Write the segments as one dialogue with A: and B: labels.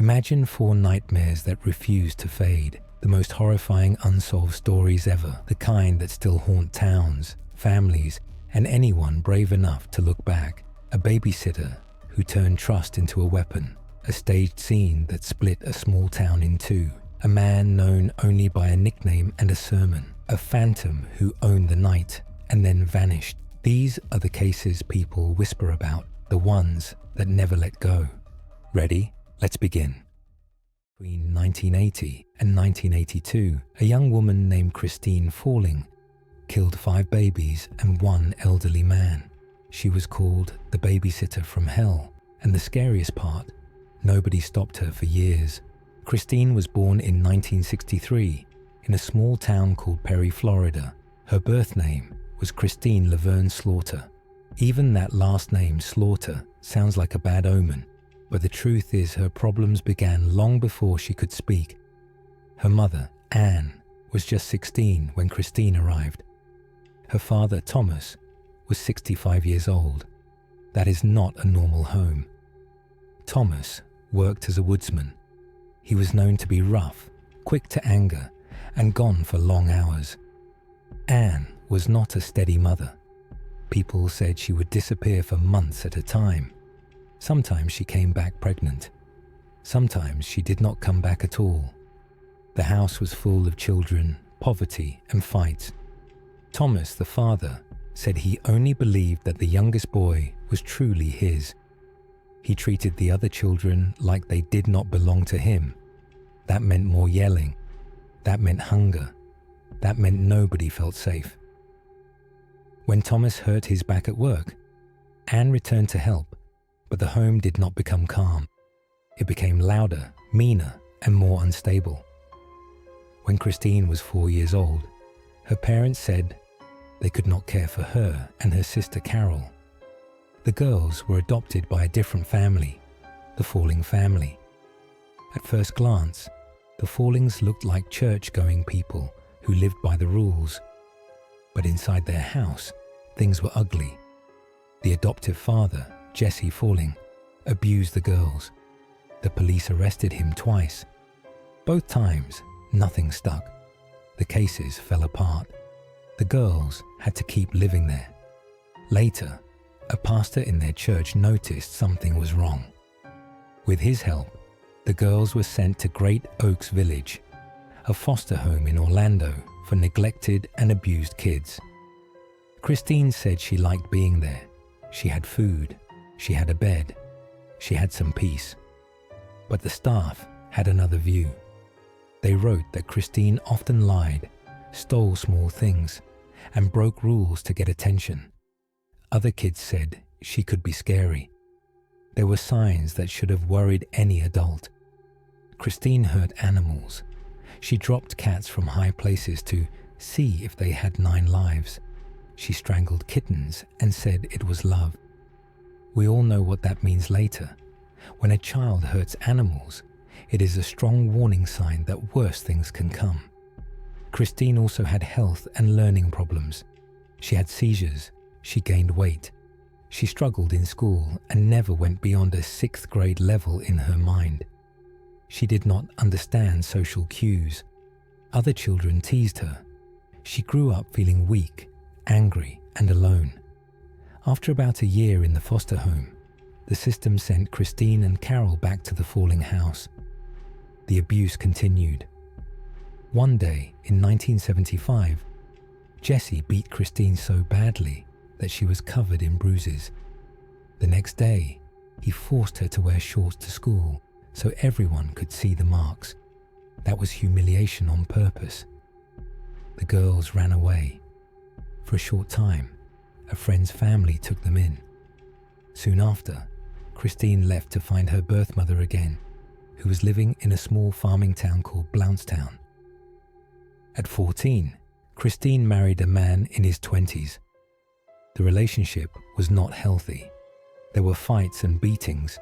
A: Imagine 4 nightmares that refuse to fade, the most horrifying unsolved stories ever, the kind that still haunt towns, families, and anyone brave enough to look back. A babysitter who turned trust into a weapon, a staged scene that split a small town in two, a man known only by a nickname and a sermon, a phantom who owned the night and then vanished. These are the cases people whisper about, the ones that never let go. Ready? Let's begin. Between 1980 and 1982, a young woman named Christine Falling killed 5 babies and 1 elderly man. She was called the Babysitter from Hell, and the scariest part, nobody stopped her for years. Christine was born in 1963 in a small town called Perry, Florida. Her birth name was Christine Laverne Slaughter. Even that last name, Slaughter, sounds like a bad omen. But the truth is her problems began long before she could speak. Her mother, Anne, was just 16 when Christine arrived. Her father, Thomas, was 65 years old. That is not a normal home. Thomas worked as a woodsman. He was known to be rough, quick to anger, and gone for long hours. Anne was not a steady mother. People said she would disappear for months at a time. Sometimes she came back pregnant. Sometimes she did not come back at all. The house was full of children, poverty, and fights. Thomas, the father, said he only believed that the youngest boy was truly his. He treated the other children like they did not belong to him. That meant more yelling. That meant hunger. That meant nobody felt safe. When Thomas hurt his back at work, Anne returned to help. But the home did not become calm. It became louder, meaner, and more unstable. When Christine was 4 years old, her parents said they could not care for her and her sister Carol. The girls were adopted by a different family, the Falling family. At first glance, the Fallings looked like church-going people who lived by the rules. But inside their house, things were ugly. The adoptive father, Jesse Falling, abused the girls. The police arrested him twice. Both times, nothing stuck. The cases fell apart. The girls had to keep living there. Later, a pastor in their church noticed something was wrong. With his help, the girls were sent to Great Oaks Village, a foster home in Orlando for neglected and abused kids. Christine said she liked being there. She had food. She had a bed. She had some peace. But the staff had another view. They wrote that Christine often lied, stole small things, and broke rules to get attention. Other kids said she could be scary. There were signs that should have worried any adult. Christine hurt animals. She dropped cats from high places to see if they had 9 lives. She strangled kittens and said it was love. We all know what that means later. When a child hurts animals, it is a strong warning sign that worse things can come. Christine also had health and learning problems. She had seizures. She gained weight. She struggled in school and never went beyond a 6th grade level in her mind. She did not understand social cues. Other children teased her. She grew up feeling weak, angry, and alone. After about a year in the foster home, the system sent Christine and Carol back to the Falling house. The abuse continued. One day, in 1975, Jesse beat Christine so badly that she was covered in bruises. The next day, he forced her to wear shorts to school so everyone could see the marks. That was humiliation on purpose. The girls ran away. For a short time, a friend's family took them in. Soon after, Christine left to find her birth mother again, who was living in a small farming town called Blountstown. At 14, Christine married a man in his 20s. The relationship was not healthy. There were fights and beatings.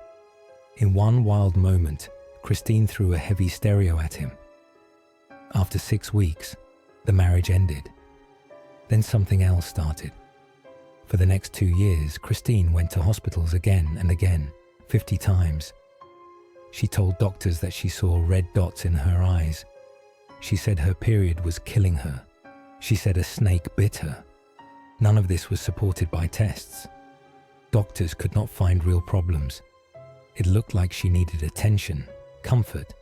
A: In one wild moment, Christine threw a heavy stereo at him. After 6 weeks, the marriage ended. Then something else started. For the next 2 years, Christine went to hospitals again and again, 50 times. She told doctors that she saw red dots in her eyes. She said her period was killing her. She said a snake bit her. None of this was supported by tests. Doctors could not find real problems. It looked like she needed attention, comfort,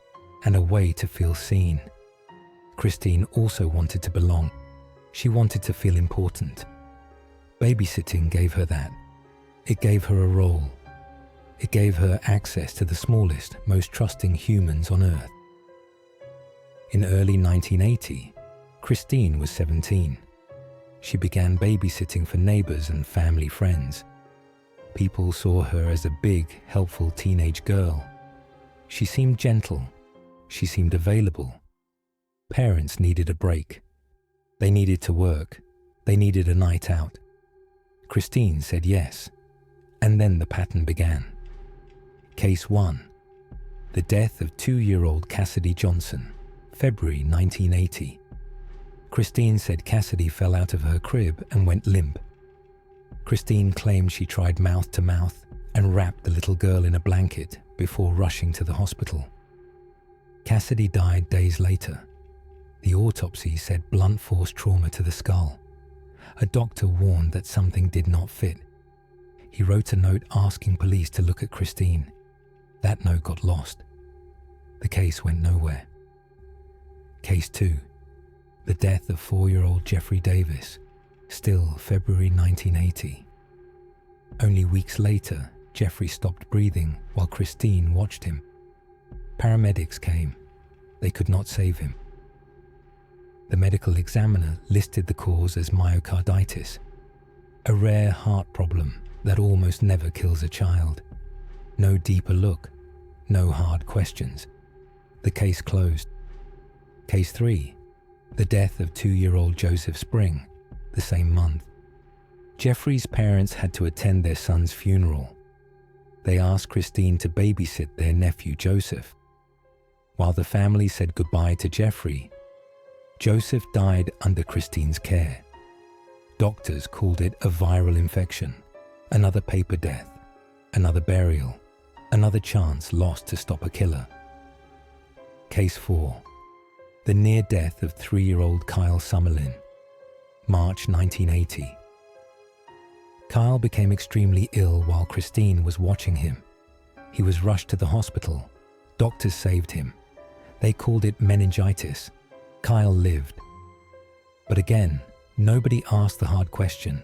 A: and a way to feel seen. Christine also wanted to belong. She wanted to feel important. Babysitting gave her that. It gave her a role. It gave her access to the smallest, most trusting humans on Earth. In early 1980, Christine was 17. She began babysitting for neighbors and family friends. People saw her as a big, helpful teenage girl. She seemed gentle. She seemed available. Parents needed a break. They needed to work. They needed a night out. Christine said yes. And then the pattern began. Case 1. The death of 2-year-old Cassidy Johnson, February 1980. Christine said Cassidy fell out of her crib and went limp. Christine claimed she tried mouth-to-mouth and wrapped the little girl in a blanket before rushing to the hospital. Cassidy died days later. The autopsy said blunt force trauma to the skull. A doctor warned that something did not fit. He wrote a note asking police to look at Christine. That note got lost. The case went nowhere. Case 2. The death of 4-year-old Jeffrey Davis, still February 1980. Only weeks later, Jeffrey stopped breathing while Christine watched him. Paramedics came. They could not save him. The medical examiner listed the cause as myocarditis, a rare heart problem that almost never kills a child. No deeper look, no hard questions. The case closed. Case 3. The death of 2-year-old Joseph Spring, the same month. Jeffrey's parents had to attend their son's funeral. They asked Christine to babysit their nephew Joseph. While the family said goodbye to Jeffrey, Joseph died under Christine's care. Doctors called it a viral infection, another paper death, another burial, another chance lost to stop a killer. Case 4. The near death of 3-year-old Kyle Summerlin, March 1980. Kyle became extremely ill while Christine was watching him. He was rushed to the hospital. Doctors saved him. They called it meningitis. Kyle lived. But again, nobody asked the hard question.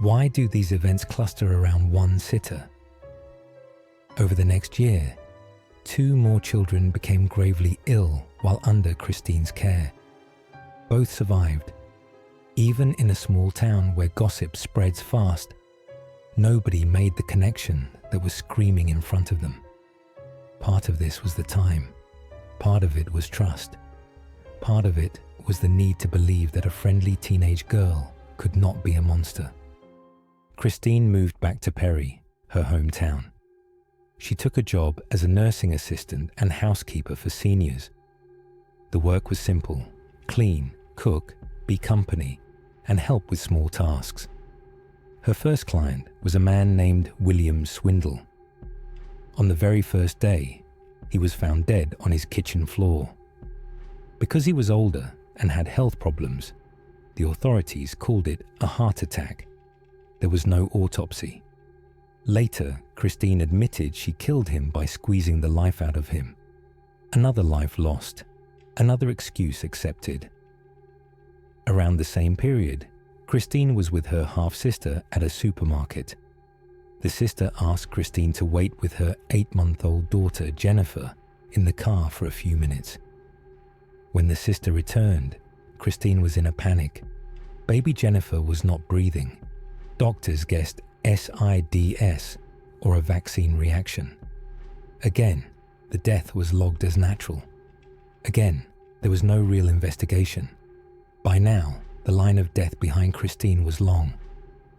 A: Why do these events cluster around one sitter? Over the next year, 2 more children became gravely ill while under Christine's care. Both survived. Even in a small town where gossip spreads fast, nobody made the connection that was screaming in front of them. Part of this was the time. Part of it was trust. Part of it was the need to believe that a friendly teenage girl could not be a monster. Christine moved back to Perry, her hometown. She took a job as a nursing assistant and housekeeper for seniors. The work was simple: clean, cook, be company, and help with small tasks. Her first client was a man named William Swindle. On the very first day, he was found dead on his kitchen floor. Because he was older and had health problems, the authorities called it a heart attack. There was no autopsy. Later, Christine admitted she killed him by squeezing the life out of him. Another life lost, another excuse accepted. Around the same period, Christine was with her half-sister at a supermarket. The sister asked Christine to wait with her 8-month-old daughter, Jennifer, in the car for a few minutes. When the sister returned, Christine was in a panic. Baby Jennifer was not breathing. Doctors guessed SIDS, or a vaccine reaction. Again, the death was logged as natural. Again, there was no real investigation. By now, the line of death behind Christine was long.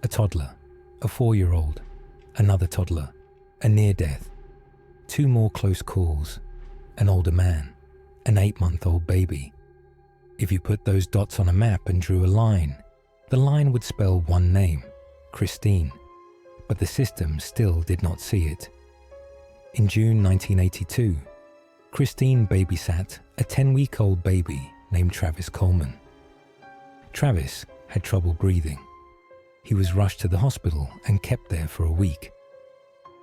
A: A toddler, a 4-year-old, another toddler, a near death, 2 more close calls, an older man, an 8-month-old baby. If you put those dots on a map and drew a line, the line would spell one name, Christine, but the system still did not see it. In June 1982, Christine babysat a 10-week-old baby named Travis Coleman. Travis had trouble breathing. He was rushed to the hospital and kept there for a week.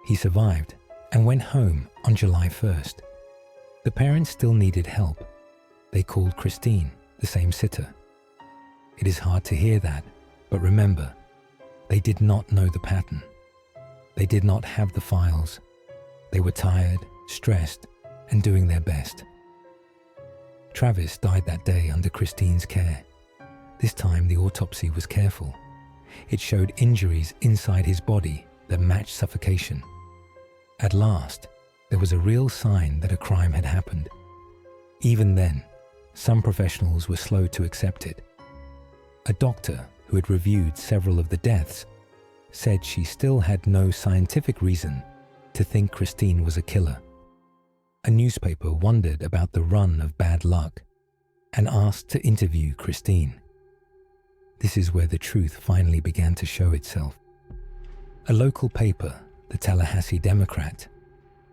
A: He survived and went home on July 1st. The parents still needed help. They called Christine, the same sitter. It is hard to hear that, but remember, they did not know the pattern. They did not have the files. They were tired, stressed, and doing their best. Travis died that day under Christine's care. This time the autopsy was careful. It showed injuries inside his body that matched suffocation. At last, there was a real sign that a crime had happened. Even then, some professionals were slow to accept it. A doctor who had reviewed several of the deaths said she still had no scientific reason to think Christine was a killer. A newspaper wondered about the run of bad luck and asked to interview Christine. This is where the truth finally began to show itself. A local paper, the Tallahassee Democrat,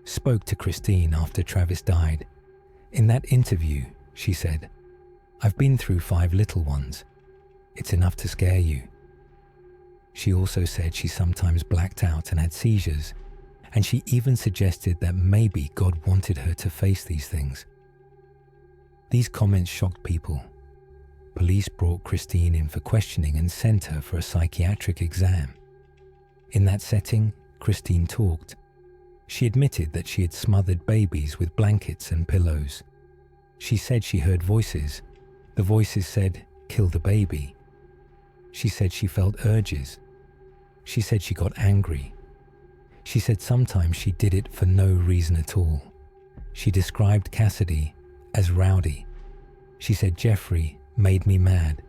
A: spoke to Christine after Travis died. In that interview, she said, "I've been through 5 little ones. It's enough to scare you." She also said she sometimes blacked out and had seizures, and she even suggested that maybe God wanted her to face these things. These comments shocked people. Police brought Christine in for questioning and sent her for a psychiatric exam. In that setting, Christine talked. She admitted that she had smothered babies with blankets and pillows. She said she heard voices. The voices said, "Kill the baby." She said she felt urges. She said she got angry. She said sometimes she did it for no reason at all. She described Cassidy as rowdy. She said Jeffrey made me mad.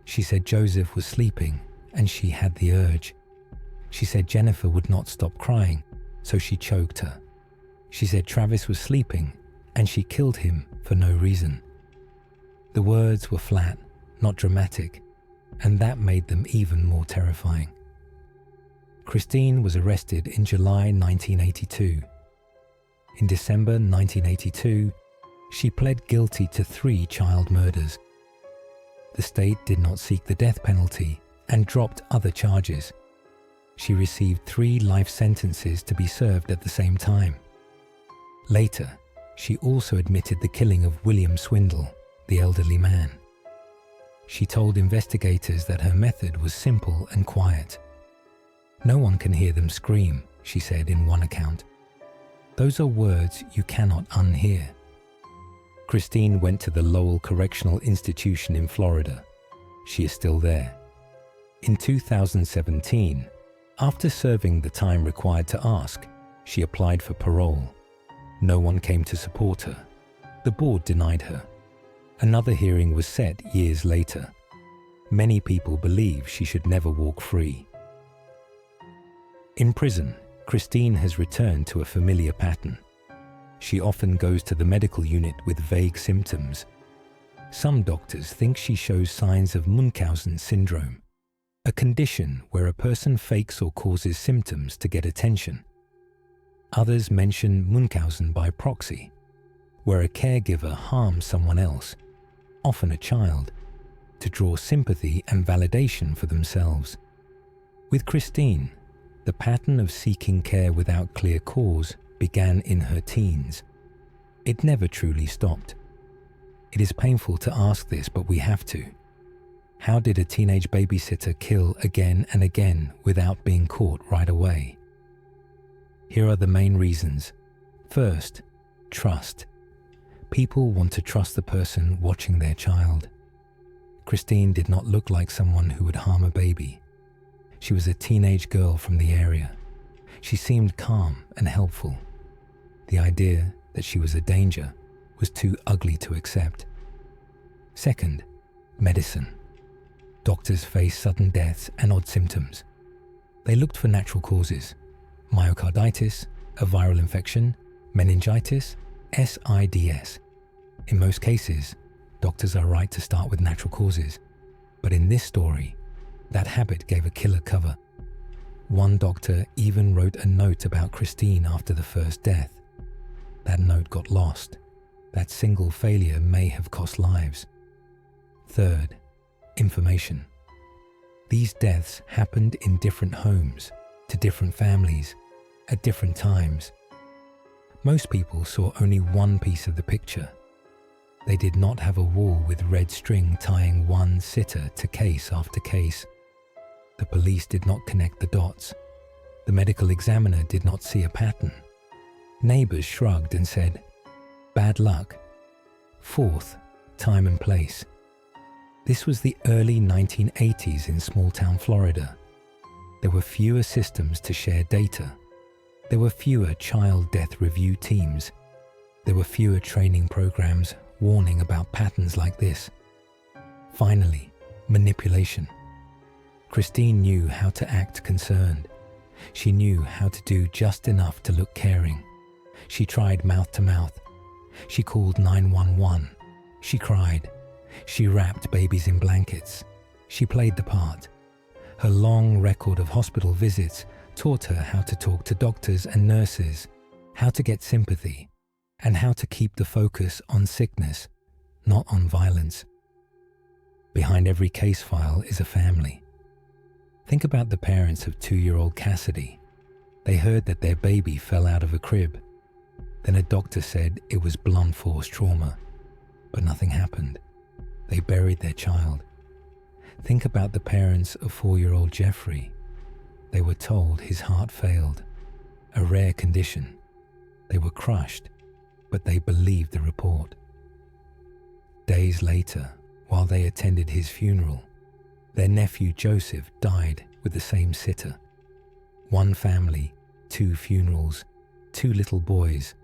A: She said Joseph was sleeping and she had the urge. She said Jennifer would not stop crying, so she choked her. She said Travis was sleeping and she killed him for no reason. The words were flat, not dramatic, and that made them even more terrifying. Christine was arrested in July 1982. In December 1982, she pled guilty to 3 child murders. The state did not seek the death penalty and dropped other charges. She received 3 life sentences to be served at the same time. Later, she also admitted the killing of William Swindle, the elderly man. She told investigators that her method was simple and quiet. "No one can hear them scream," she said in one account. "Those are words you cannot unhear." Christine went to the Lowell Correctional Institution in Florida. She is still there. In 2017, after serving the time required to ask, she applied for parole. No one came to support her. The board denied her. Another hearing was set years later. Many people believe she should never walk free. In prison, Christine has returned to a familiar pattern. She often goes to the medical unit with vague symptoms. Some doctors think she shows signs of Munchausen syndrome, a condition where a person fakes or causes symptoms to get attention. Others mention Munchausen by proxy, where a caregiver harms someone else, often a child, to draw sympathy and validation for themselves. With Christine, the pattern of seeking care without clear cause began in her teens. It never truly stopped. It is painful to ask this, but we have to. How did a teenage babysitter kill again and again without being caught right away? Here are the main reasons. First, trust. People want to trust the person watching their child. Christine did not look like someone who would harm a baby. She was a teenage girl from the area. She seemed calm and helpful. The idea that she was a danger was too ugly to accept. Second, medicine. Doctors faced sudden deaths and odd symptoms. They looked for natural causes: myocarditis, a viral infection, meningitis, SIDS. In most cases, doctors are right to start with natural causes. But in this story, that habit gave a killer cover. One doctor even wrote a note about Christine after the first death. That note got lost. That single failure may have cost lives. Third, information. These deaths happened in different homes, to different families, at different times. Most people saw only one piece of the picture. They did not have a wall with red string tying one sitter to case after case. The police did not connect the dots. The medical examiner did not see a pattern. Neighbors shrugged and said, "Bad luck." Fourth, time and place. This was the early 1980s in small-town Florida. There were fewer systems to share data. There were fewer child death review teams. There were fewer training programs warning about patterns like this. Finally, manipulation. Christine knew how to act concerned. She knew how to do just enough to look caring. She tried mouth to mouth. She called 911. She cried. She wrapped babies in blankets. She played the part. Her long record of hospital visits taught her how to talk to doctors and nurses, how to get sympathy, and how to keep the focus on sickness, not on violence. Behind every case file is a family. Think about the parents of 2-year-old Cassidy. They heard that their baby fell out of a crib. Then a doctor said it was blunt force trauma, but nothing happened. They buried their child. Think about the parents of 4-year-old Jeffrey. They were told his heart failed, a rare condition. They were crushed, but they believed the report. Days later, while they attended his funeral, their nephew Joseph died with the same sitter. One family, 2 funerals, 2 little boys,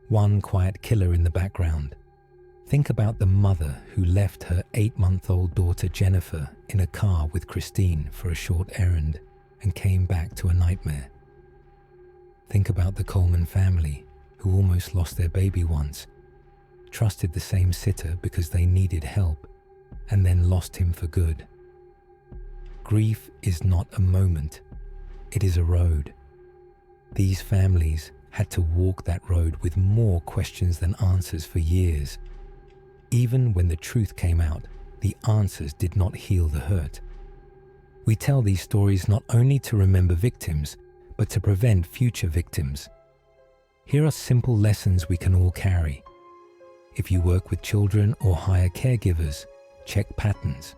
A: one quiet killer in the background. Think about the mother who left her 8-month-old daughter Jennifer in a car with Christine for a short errand and came back to a nightmare. Think about the Coleman family who almost lost their baby once, trusted the same sitter because they needed help, and then lost him for good. Grief is not a moment, it is a road. These families had to walk that road with more questions than answers for years. Even when the truth came out, the answers did not heal the hurt. We tell these stories not only to remember victims, but to prevent future victims. Here are simple lessons we can all carry. If you work with children or hire caregivers, check patterns.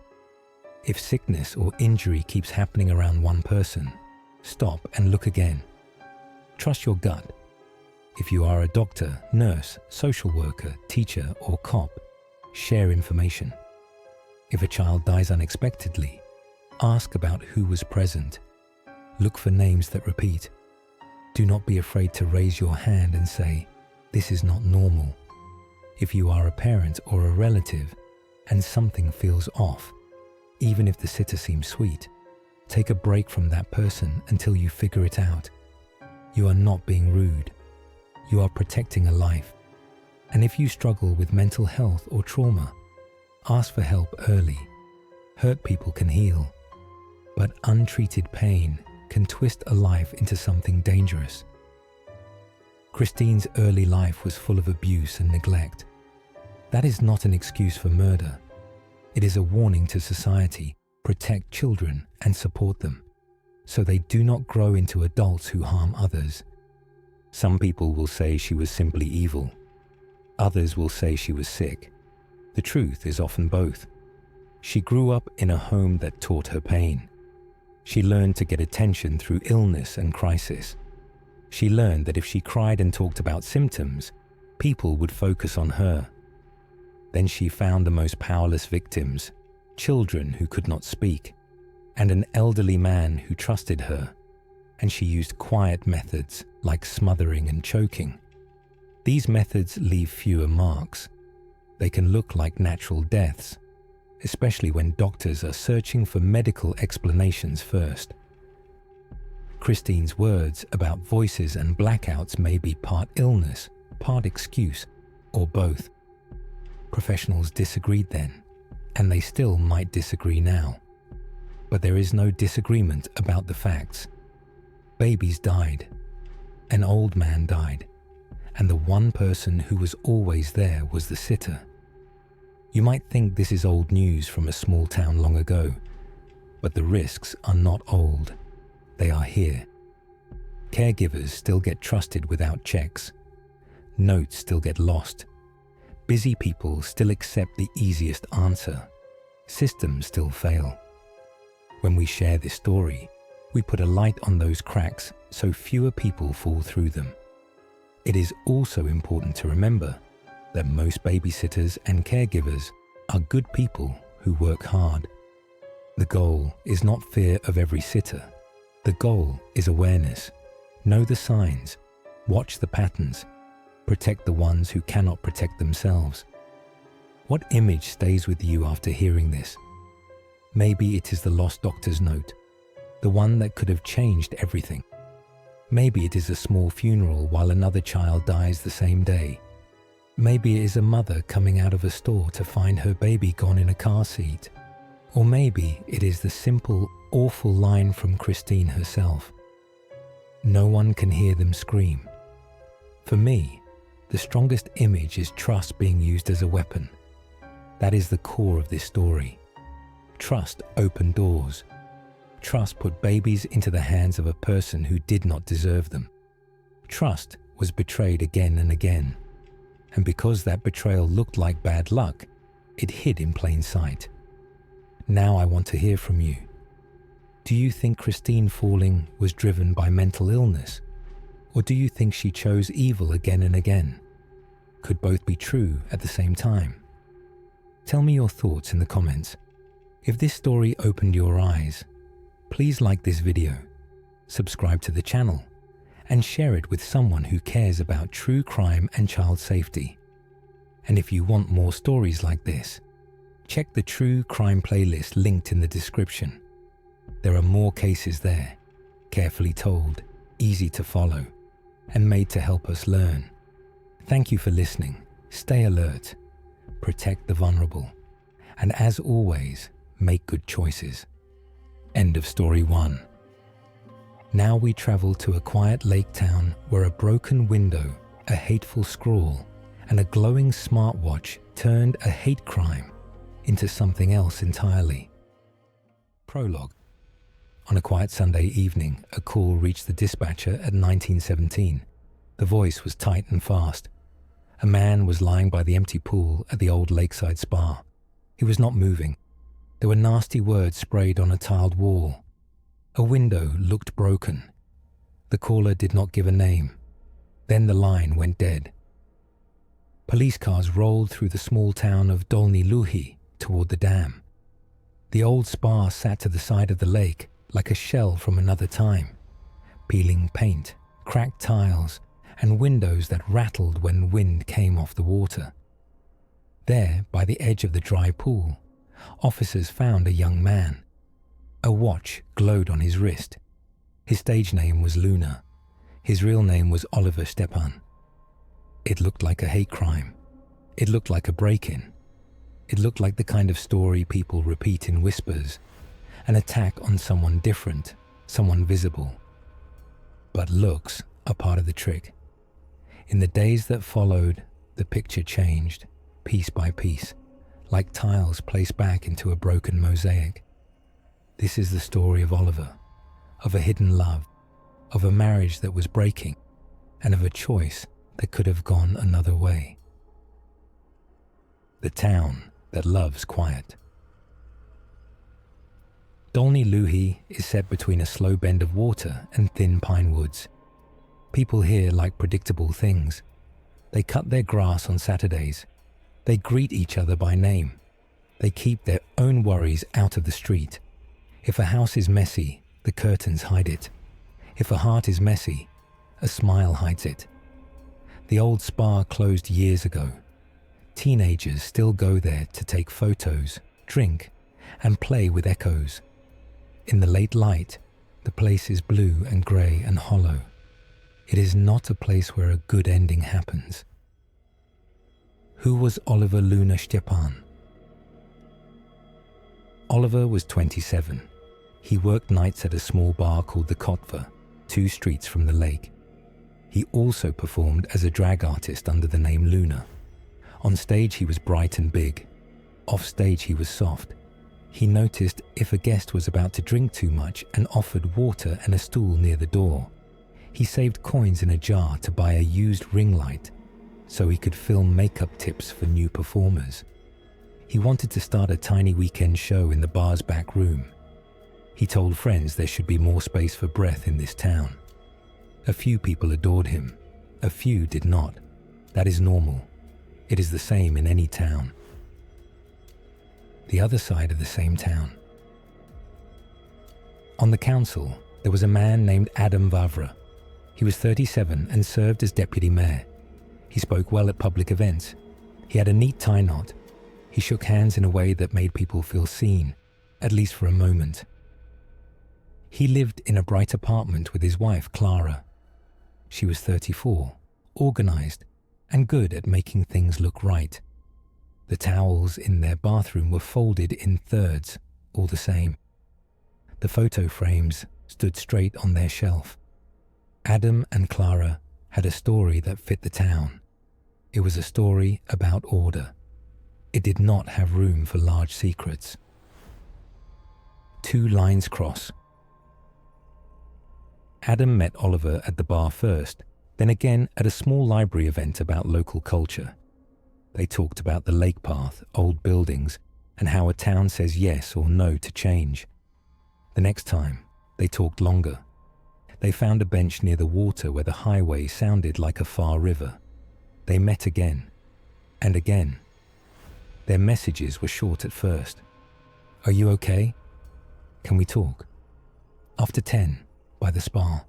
A: If sickness or injury keeps happening around one person, stop and look again. Trust your gut. If you are a doctor, nurse, social worker, teacher, or cop, share information. If a child dies unexpectedly, ask about who was present. Look for names that repeat. Do not be afraid to raise your hand and say, "This is not normal." If you are a parent or a relative and something feels off, even if the sitter seems sweet, take a break from that person until you figure it out. You are not being rude. You are protecting a life. And if you struggle with mental health or trauma, ask for help early. Hurt people can heal, but untreated pain can twist a life into something dangerous. Christine's early life was full of abuse and neglect. That is not an excuse for murder. It is a warning to society: protect children and support them, so they do not grow into adults who harm others. Some people will say she was simply evil. Others will say she was sick. The truth is often both. She grew up in a home that taught her pain. She learned to get attention through illness and crisis. She learned that if she cried and talked about symptoms, people would focus on her. Then she found the most powerless victims, children who could not speak, and an elderly man who trusted her, and she used quiet methods like smothering and choking. These methods leave fewer marks. They can look like natural deaths, especially when doctors are searching for medical explanations first. Christine's words about voices and blackouts may be part illness, part excuse, or both. Professionals disagreed then, and they still might disagree now. But there is no disagreement about the facts. Babies died. An old man died. And the one person who was always there was the sitter. You might think this is old news from a small town long ago, but the risks are not old. They are here. Caregivers still get trusted without checks. Notes still get lost. Busy people still accept the easiest answer. Systems still fail. When we share this story, we put a light on those cracks so fewer people fall through them. It is also important to remember that most babysitters and caregivers are good people who work hard. The goal is not fear of every sitter. The goal is awareness. Know the signs, watch the patterns, protect the ones who cannot protect themselves. What image stays with you after hearing this? Maybe it is the lost doctor's note, the one that could have changed everything. Maybe it is a small funeral while another child dies the same day. Maybe it is a mother coming out of a store to find her baby gone in a car seat. Or maybe it is the simple, awful line from Christine herself. No one can hear them scream. For me, the strongest image is trust being used as a weapon. That is the core of this story. Trust opened doors. Trust put babies into the hands of a person who did not deserve them. Trust was betrayed again and again. And because that betrayal looked like bad luck, it hid in plain sight. Now I want to hear from you. Do you think Christine falling was driven by mental illness? Or do you think she chose evil again and again? Could both be true at the same time? Tell me your thoughts in the comments. If this story opened your eyes, please like this video, subscribe to the channel, and share it with someone who cares about true crime and child safety. And if you want more stories like this, check the True Crime playlist linked in the description. There are more cases there, carefully told, easy to follow, and made to help us learn. Thank you for listening. Stay alert, protect the vulnerable, and as always, make good choices. End of story 1. Now we travel to a quiet lake town where a broken window, a hateful scrawl, and a glowing smartwatch turned a hate crime into something else entirely. Prologue. On a quiet Sunday evening, a call reached the dispatcher at 1917. The voice was tight and fast. A man was lying by the empty pool at the old lakeside spa. He was not moving. There were nasty words sprayed on a tiled wall. A window looked broken. The caller did not give a name. Then the line went dead. Police cars rolled through the small town of Dolní Luhy toward the dam. The old spa sat to the side of the lake like a shell from another time. Peeling paint, cracked tiles, and windows that rattled when wind came off the water. There, by the edge of the dry pool, officers found a young man. A watch glowed on his wrist. His stage name was Luna. His real name was Oliver Stepan. It looked like a hate crime. It looked like a break-in. It looked like the kind of story people repeat in whispers, an attack on someone different, someone visible. But looks are part of the trick. In the days that followed, the picture changed, piece by piece, like tiles placed back into a broken mosaic. This is the story of Oliver, of a hidden love, of a marriage that was breaking, and of a choice that could have gone another way. The town that loves quiet. Dolní Luhy is set between a slow bend of water and thin pine woods. People here like predictable things. They cut their grass on Saturdays. They greet each other by name. They keep their own worries out of the street. If a house is messy, the curtains hide it. If a heart is messy, a smile hides it. The old spa closed years ago. Teenagers still go there to take photos, drink, and play with echoes. In the late light, the place is blue and grey and hollow. It is not a place where a good ending happens. Who was Oliver Luna Stepan? Oliver was 27. He worked nights at a small bar called the Kotva, 2 streets from the lake. He also performed as a drag artist under the name Luna. On stage he was bright and big. Off stage he was soft. He noticed if a guest was about to drink too much and offered water and a stool near the door. He saved coins in a jar to buy a used ring light so he could film makeup tips for new performers. He wanted to start a tiny weekend show in the bar's back room. He told friends there should be more space for breath in this town. A few people adored him. A few did not. That is normal. It is the same in any town. The other side of the same town. On the council, there was a man named Adam Vavra. He was 37 and served as deputy mayor. He spoke well at public events. He had a neat tie knot. He shook hands in a way that made people feel seen, at least for a moment. He lived in a bright apartment with his wife, Clara. She was 34, organized, and good at making things look right. The towels in their bathroom were folded in thirds, all the same. The photo frames stood straight on their shelf. Adam and Clara had a story that fit the town. It was a story about order. It did not have room for large secrets. 2 lines cross. Adam met Oliver at the bar first, then again at a small library event about local culture. They talked about the lake path, old buildings, and how a town says yes or no to change. The next time, they talked longer. They found a bench near the water where the highway sounded like a far river. They met again, and again. Their messages were short at first. "Are you okay? Can we talk?" "After 10, by the spa."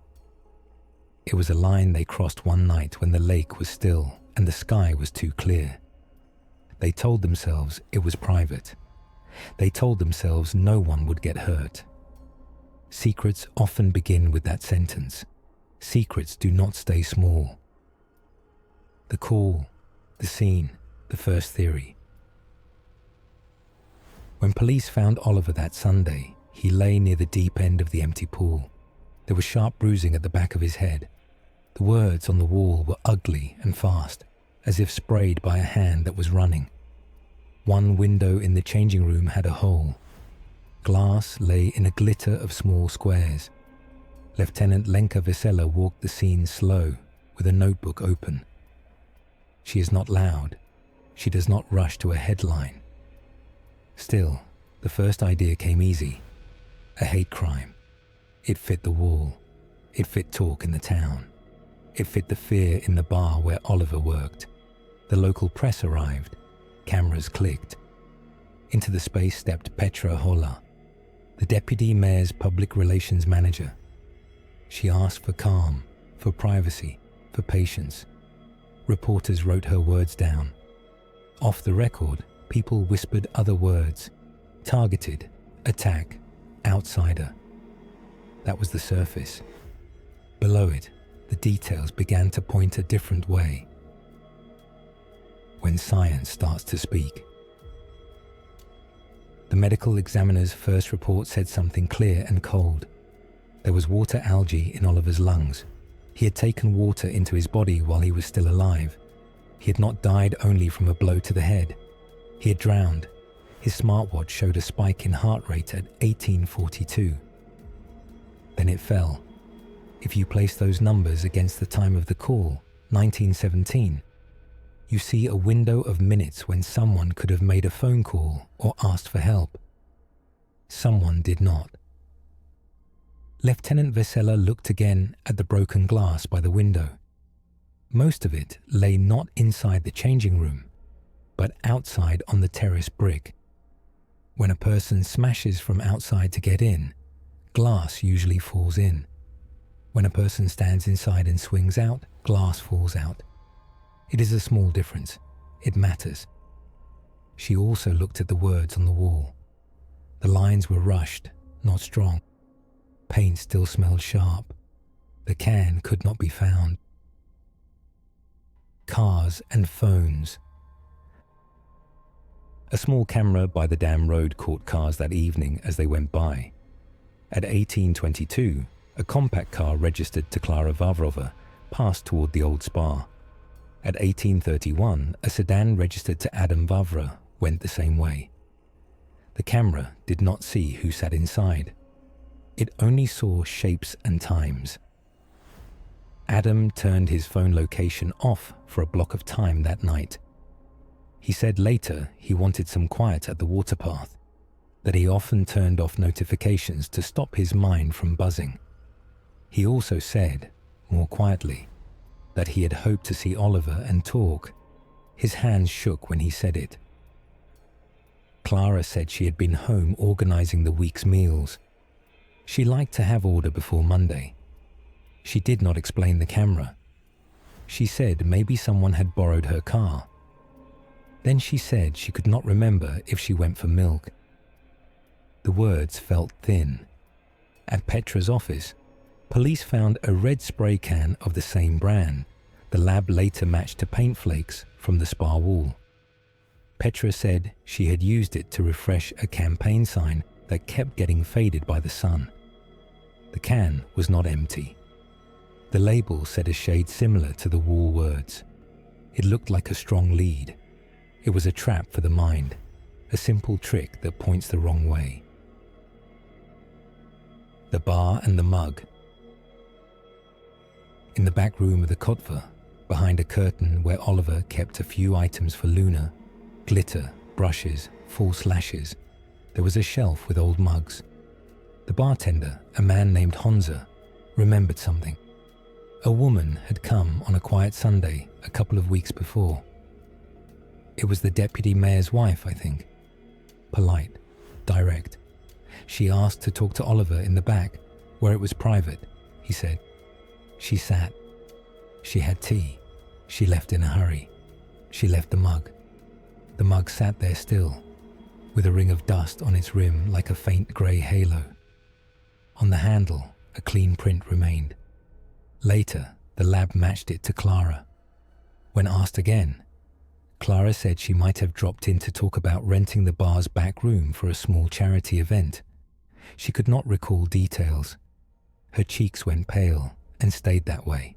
A: It was a line they crossed one night when the lake was still and the sky was too clear. They told themselves it was private. They told themselves no one would get hurt. Secrets often begin with that sentence. Secrets do not stay small. The call, the scene, the first theory. When police found Oliver that Sunday, he lay near the deep end of the empty pool. There was sharp bruising at the back of his head. The words on the wall were ugly and fast, as if sprayed by a hand that was running. One window in the changing room had a hole. Glass lay in a glitter of small squares. Lieutenant Lenka Vesela walked the scene slow, with a notebook open. She is not loud. She does not rush to a headline. Still, the first idea came easy. A hate crime. It fit the wall. It fit talk in the town. It fit the fear in the bar where Oliver worked. The local press arrived. Cameras clicked. Into the space stepped Petra Hola, the deputy mayor's public relations manager. She asked for calm, for privacy, for patience. Reporters wrote her words down. Off the record, people whispered other words. Targeted, attack, outsider. That was the surface. Below it, the details began to point a different way. When science starts to speak. The medical examiner's first report said something clear and cold. There was water algae in Oliver's lungs. He had taken water into his body while he was still alive. He had not died only from a blow to the head. He had drowned. His smartwatch showed a spike in heart rate at 1842. Then it fell. If you place those numbers against the time of the call, 1917, you see a window of minutes when someone could have made a phone call or asked for help. Someone did not. Lieutenant Vesela looked again at the broken glass by the window. Most of it lay not inside the changing room, but outside on the terrace brick. When a person smashes from outside to get in, glass usually falls in. When a person stands inside and swings out, glass falls out. It is a small difference. It matters. She also looked at the words on the wall. The lines were rushed, not strong. Paint still smelled sharp. The can could not be found. Cars and phones. A small camera by the dam road caught cars that evening as they went by. At 1822, A compact car registered to Klara Vavrova passed toward the old spa. At 1831, a sedan registered to Adam Vavra went the same way. The camera did not see who sat inside. It only saw shapes and times. Adam turned his phone location off for a block of time that night. He said later he wanted some quiet at the water path, that he often turned off notifications to stop his mind from buzzing. He also said, more quietly, that he had hoped to see Oliver and talk. His hands shook when he said it. Klara said she had been home organizing the week's meals. She liked to have order before Monday. She did not explain the camera. She said maybe someone had borrowed her car. Then she said she could not remember if she went for milk. The words felt thin. At Petra's office, police found a red spray can of the same brand. The lab later matched to paint flakes from the spa wall. Petra said she had used it to refresh a campaign sign that kept getting faded by the sun. The can was not empty. The label said a shade similar to the wall words. It looked like a strong lead. It was a trap for the mind, a simple trick that points the wrong way. The bar and the mug. In the back room of the Kotva, behind a curtain where Oliver kept a few items for Luna, glitter, brushes, false lashes, there was a shelf with old mugs. The bartender, a man named Honza, remembered something. A woman had come on a quiet Sunday a couple of weeks before. It was the deputy mayor's wife, I think. Polite, direct. She asked to talk to Oliver in the back, where it was private, he said. She sat. She had tea. She left in a hurry. She left the mug. The mug sat there still, with a ring of dust on its rim like a faint grey halo. On the handle, a clean print remained. Later, the lab matched it to Klara. When asked again, Klara said she might have dropped in to talk about renting the bar's back room for a small charity event. She could not recall details. Her cheeks went pale and stayed that way.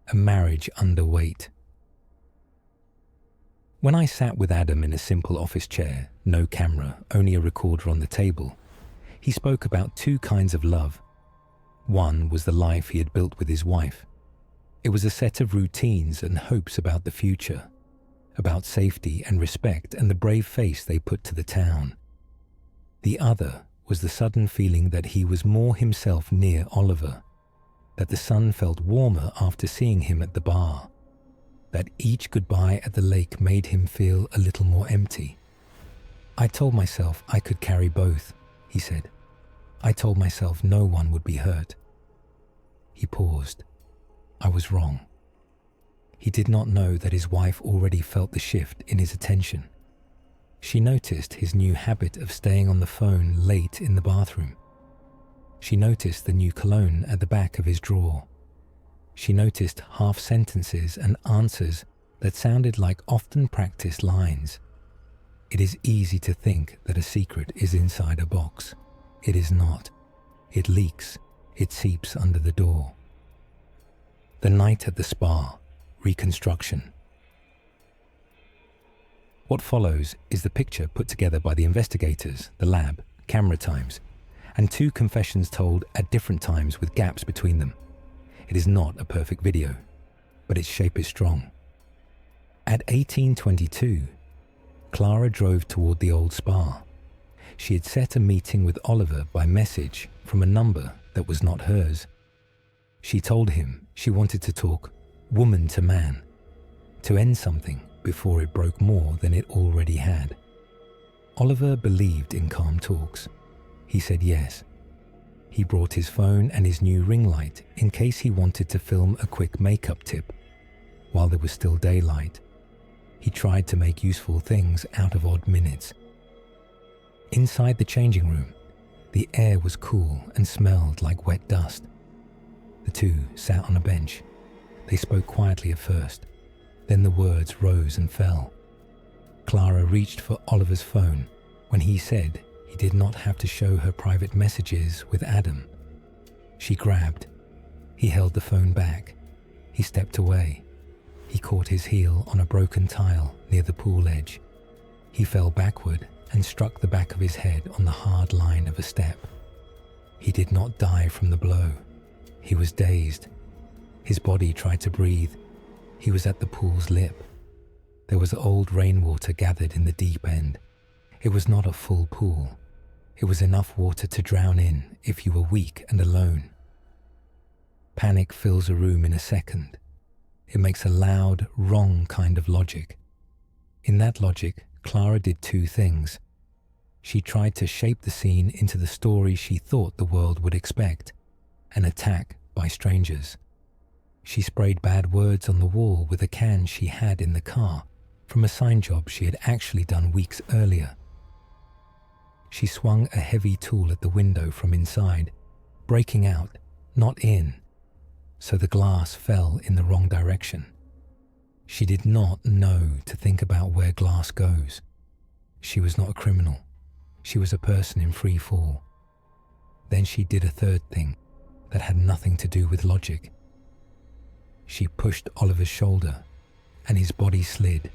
A: A marriage underweight. When I sat with Adam in a simple office chair, no camera, only a recorder on the table, he spoke about two kinds of love. One was the life he had built with his wife. It was a set of routines and hopes about the future, about safety and respect and the brave face they put to the town. The other was the sudden feeling that he was more himself near Oliver, that the sun felt warmer after seeing him at the bar, that each goodbye at the lake made him feel a little more empty. I told myself I could carry both, he said. I told myself no one would be hurt. He paused. I was wrong. He did not know that his wife already felt the shift in his attention. She noticed his new habit of staying on the phone late in the bathroom. She noticed the new cologne at the back of his drawer. She noticed half sentences and answers that sounded like often practiced lines. It is easy to think that a secret is inside a box. It is not. It leaks. It seeps under the door. The night at the spa. Reconstruction. What follows is the picture put together by the investigators, the lab, camera times, and two confessions told at different times with gaps between them. It is not a perfect video, but its shape is strong. At 1822, Klara drove toward the old spa. She had set a meeting with Oliver by message from a number that was not hers. She told him she wanted to talk woman to man, to end something before it broke more than it already had. Oliver believed in calm talks. He said yes. He brought his phone and his new ring light in case he wanted to film a quick makeup tip. While there was still daylight, he tried to make useful things out of odd minutes. Inside the changing room, the air was cool and smelled like wet dust. The two sat on a bench. They spoke quietly at first. Then the words rose and fell. Klara reached for Oliver's phone when he said He did not have to show her private messages with Adam. She grabbed. He held the phone back. He stepped away. He caught his heel on a broken tile near the pool edge. He fell backward and struck the back of his head on the hard line of a step. He did not die from the blow. He was dazed. His body tried to breathe. He was at the pool's lip. There was old rainwater gathered in the deep end. It was not a full pool. It was enough water to drown in if you were weak and alone. Panic fills a room in a second. It makes a loud, wrong kind of logic. In that logic, Clara did two things. She tried to shape the scene into the story she thought the world would expect, an attack by strangers. She sprayed bad words on the wall with a can she had in the car from a sign job she had actually done weeks earlier. She swung a heavy tool at the window from inside, breaking out, not in, so the glass fell in the wrong direction. She did not know to think about where glass goes. She was not a criminal. She was a person in free fall. Then she did a third thing that had nothing to do with logic. She pushed Oliver's shoulder, and his body slid,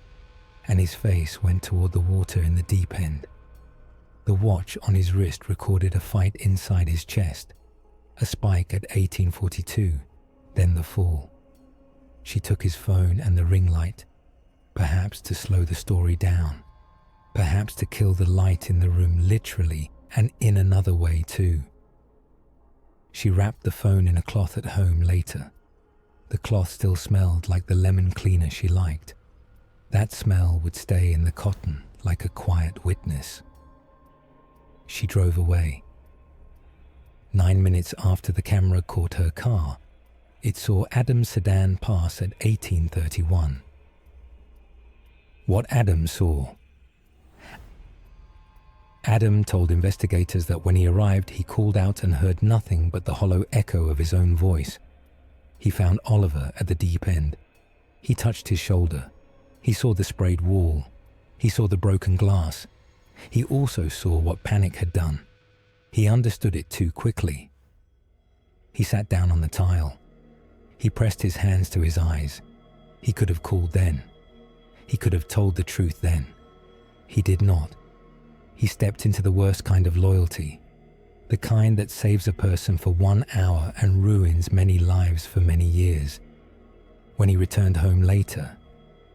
A: and his face went toward the water in the deep end. The watch on his wrist recorded a fight inside his chest, a spike at 1842, then the fall. She took his phone and the ring light, perhaps to slow the story down, perhaps to kill the light in the room literally and in another way too. She wrapped the phone in a cloth at home later. The cloth still smelled like the lemon cleaner she liked. That smell would stay in the cotton like a quiet witness. She drove away. 9 minutes after the camera caught her car, it saw Adam's sedan pass at 1831. What Adam saw. Adam told investigators that when he arrived, he called out and heard nothing but the hollow echo of his own voice. He found Oliver at the deep end. He touched his shoulder. He saw the sprayed wall. He saw the broken glass. He also saw what panic had done. He understood it too quickly. He sat down on the tile. He pressed his hands to his eyes. He could have called then. He could have told the truth then. He did not. He stepped into the worst kind of loyalty, the kind that saves a person for 1 hour and ruins many lives for many years. When he returned home later,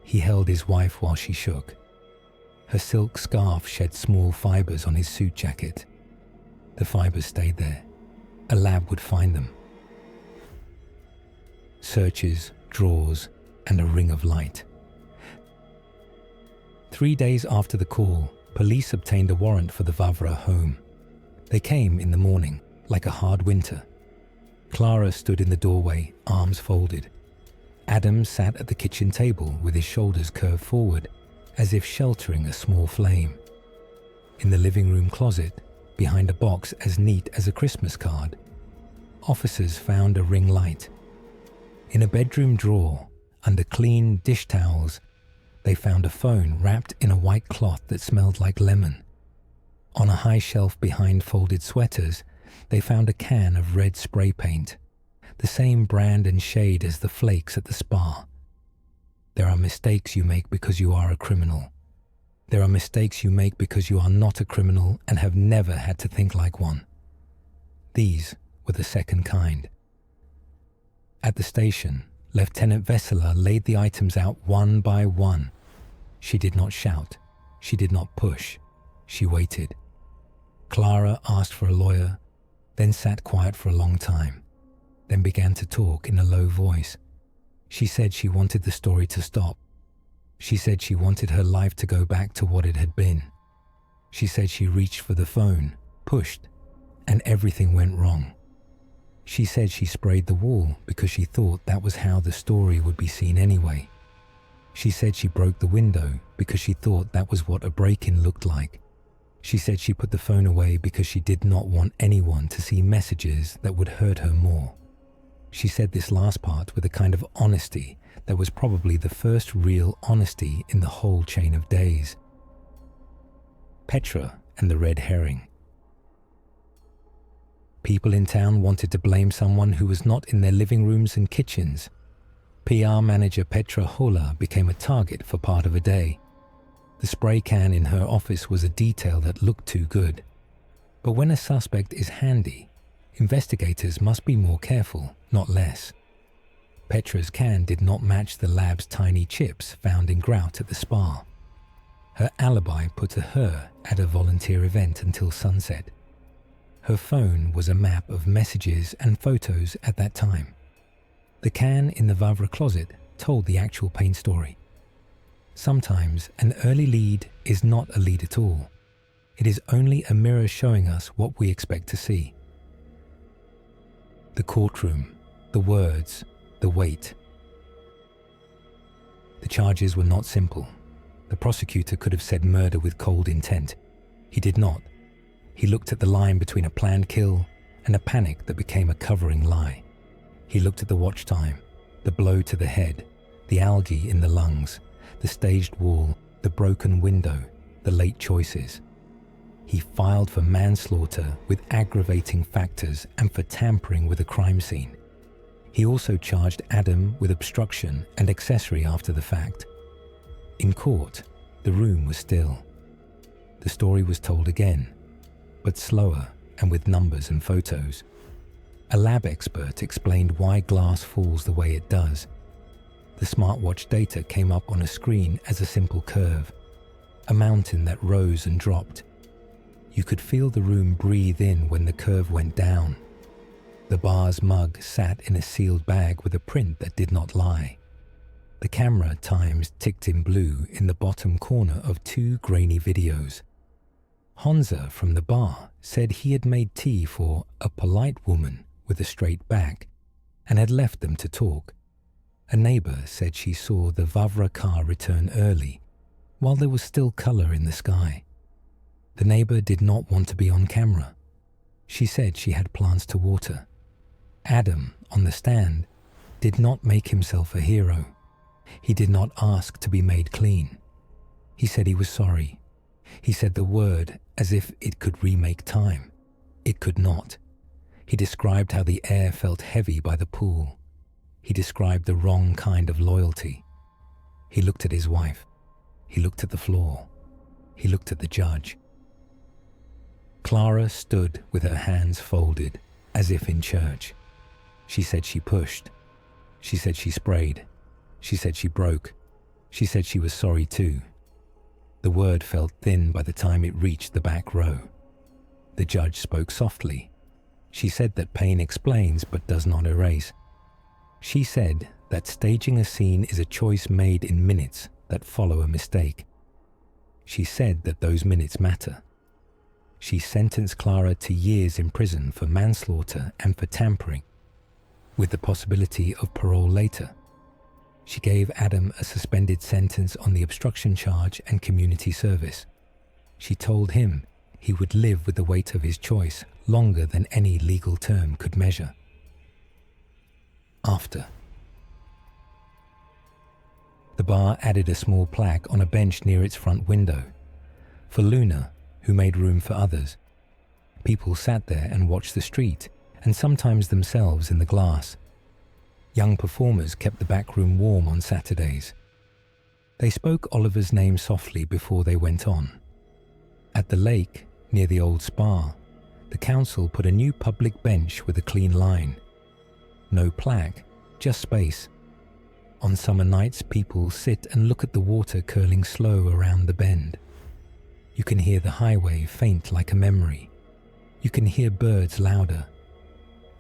A: he held his wife while she shook. Her silk scarf shed small fibers on his suit jacket. The fibers stayed there. A lab would find them. Searches, drawers, and a ring of light. 3 days after the call, police obtained a warrant for the Vavra home. They came in the morning, like a hard winter. Clara stood in the doorway, arms folded. Adam sat at the kitchen table with his shoulders curved forward, as if sheltering a small flame. In the living room closet, behind a box as neat as a Christmas card, officers found a ring light. In a bedroom drawer, under clean dish towels, they found a phone wrapped in a white cloth that smelled like lemon. On a high shelf behind folded sweaters, they found a can of red spray paint, the same brand and shade as the flakes at the spa. There are mistakes you make because you are a criminal. There are mistakes you make because you are not a criminal and have never had to think like one. These were the second kind. At the station, Lieutenant Vesela laid the items out one by one. She did not shout. She did not push. She waited. Clara asked for a lawyer, then sat quiet for a long time, then began to talk in a low voice. She said she wanted the story to stop. She said she wanted her life to go back to what it had been. She said she reached for the phone, pushed, and everything went wrong. She said she sprayed the wall because she thought that was how the story would be seen anyway. She said she broke the window because she thought that was what a break-in looked like. She said she put the phone away because she did not want anyone to see messages that would hurt her more. She said this last part with a kind of honesty that was probably the first real honesty in the whole chain of days. Petra and the red herring People in town wanted to blame someone who was not in their living rooms and kitchens. PR manager Petra Hola became a target for part of a day. The spray can in her office was a detail that looked too good. But when a suspect is handy, investigators must be more careful, not less. Petra's can did not match the lab's tiny chips found in grout at the spa. Her alibi put her at a volunteer event until sunset. Her phone was a map of messages and photos at that time. The can in the Vavra closet told the actual pain story. Sometimes an early lead is not a lead at all. It is only a mirror showing us what we expect to see. The courtroom, the words, the weight. The charges were not simple. The prosecutor could have said murder with cold intent. He did not. He looked at the line between a planned kill and a panic that became a covering lie. He looked at the watch time, the blow to the head, the algae in the lungs, the staged wall, the broken window, the late choices. He filed for manslaughter with aggravating factors and for tampering with a crime scene. He also charged Adam with obstruction and accessory after the fact. In court, the room was still. The story was told again, but slower and with numbers and photos. A lab expert explained why glass falls the way it does. The smartwatch data came up on a screen as a simple curve, a mountain that rose and dropped. You could feel the room breathe in when the curve went down. The bar's mug sat in a sealed bag with a print that did not lie. The camera times ticked in blue in the bottom corner of 2 grainy videos. Honza from the bar said he had made tea for a polite woman with a straight back and had left them to talk. A neighbor said she saw the Vavra car return early while there was still color in the sky. The neighbor did not want to be on camera. She said she had plants to water. Adam, on the stand, did not make himself a hero. He did not ask to be made clean. He said he was sorry. He said the word as if it could remake time. It could not. He described how the air felt heavy by the pool. He described the wrong kind of loyalty. He looked at his wife. He looked at the floor. He looked at the judge. Clara stood with her hands folded, as if in church. She said she pushed. She said she sprayed. She said she broke. She said she was sorry too. The word felt thin by the time it reached the back row. The judge spoke softly. She said that pain explains but does not erase. She said that staging a scene is a choice made in minutes that follow a mistake. She said that those minutes matter. She sentenced Clara to years in prison for manslaughter and for tampering, with the possibility of parole later. She gave Adam a suspended sentence on the obstruction charge and community service. She told him he would live with the weight of his choice longer than any legal term could measure. After. The bar added a small plaque on a bench near its front window. For Luna, who made room for others. People sat there and watched the street, and sometimes themselves in the glass. Young performers kept the back room warm on Saturdays. They spoke Oliver's name softly before they went on. At the lake, near the old spa, the council put a new public bench with a clean line. No plaque, just space. On summer nights, people sit and look at the water curling slow around the bend. You can hear the highway faint like a memory. You can hear birds louder.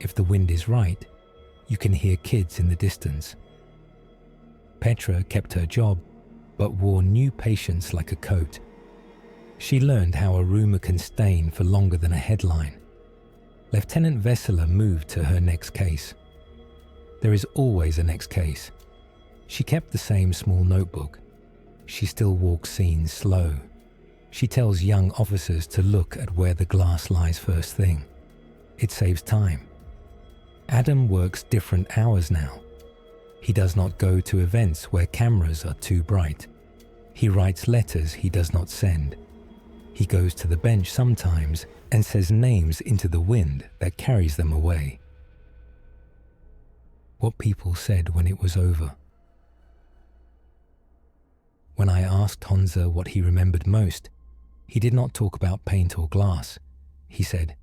A: If the wind is right, you can hear kids in the distance. Petra kept her job, but wore new patience like a coat. She learned how a rumor can stain for longer than a headline. Lieutenant Vesela moved to her next case. There is always a next case. She kept the same small notebook. She still walks scenes slow. She tells young officers to look at where the glass lies first thing. It saves time. Adam works different hours now. He does not go to events where cameras are too bright. He writes letters he does not send. He goes to the bench sometimes and says names into the wind that carries them away. What people said when it was over. When I asked Honza what he remembered most, he did not talk about paint or glass. He said,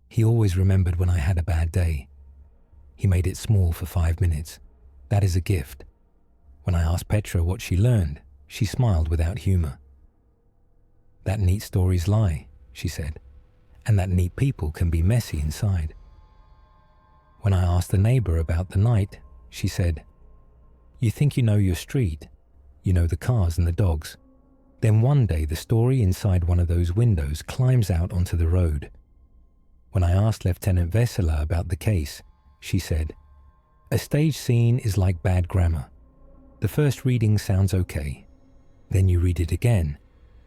A: he always remembered when I had a bad day. He made it small for 5 minutes. That is a gift. When I asked Petra what she learned, she smiled without humor. That neat stories lie, she said, and that neat people can be messy inside. When I asked the neighbor about the night, she said, you think you know your street, you know the cars and the dogs. Then one day the story inside one of those windows climbs out onto the road. When I asked Lieutenant Vesela about the case, she said, a stage scene is like bad grammar. The first reading sounds okay. Then you read it again,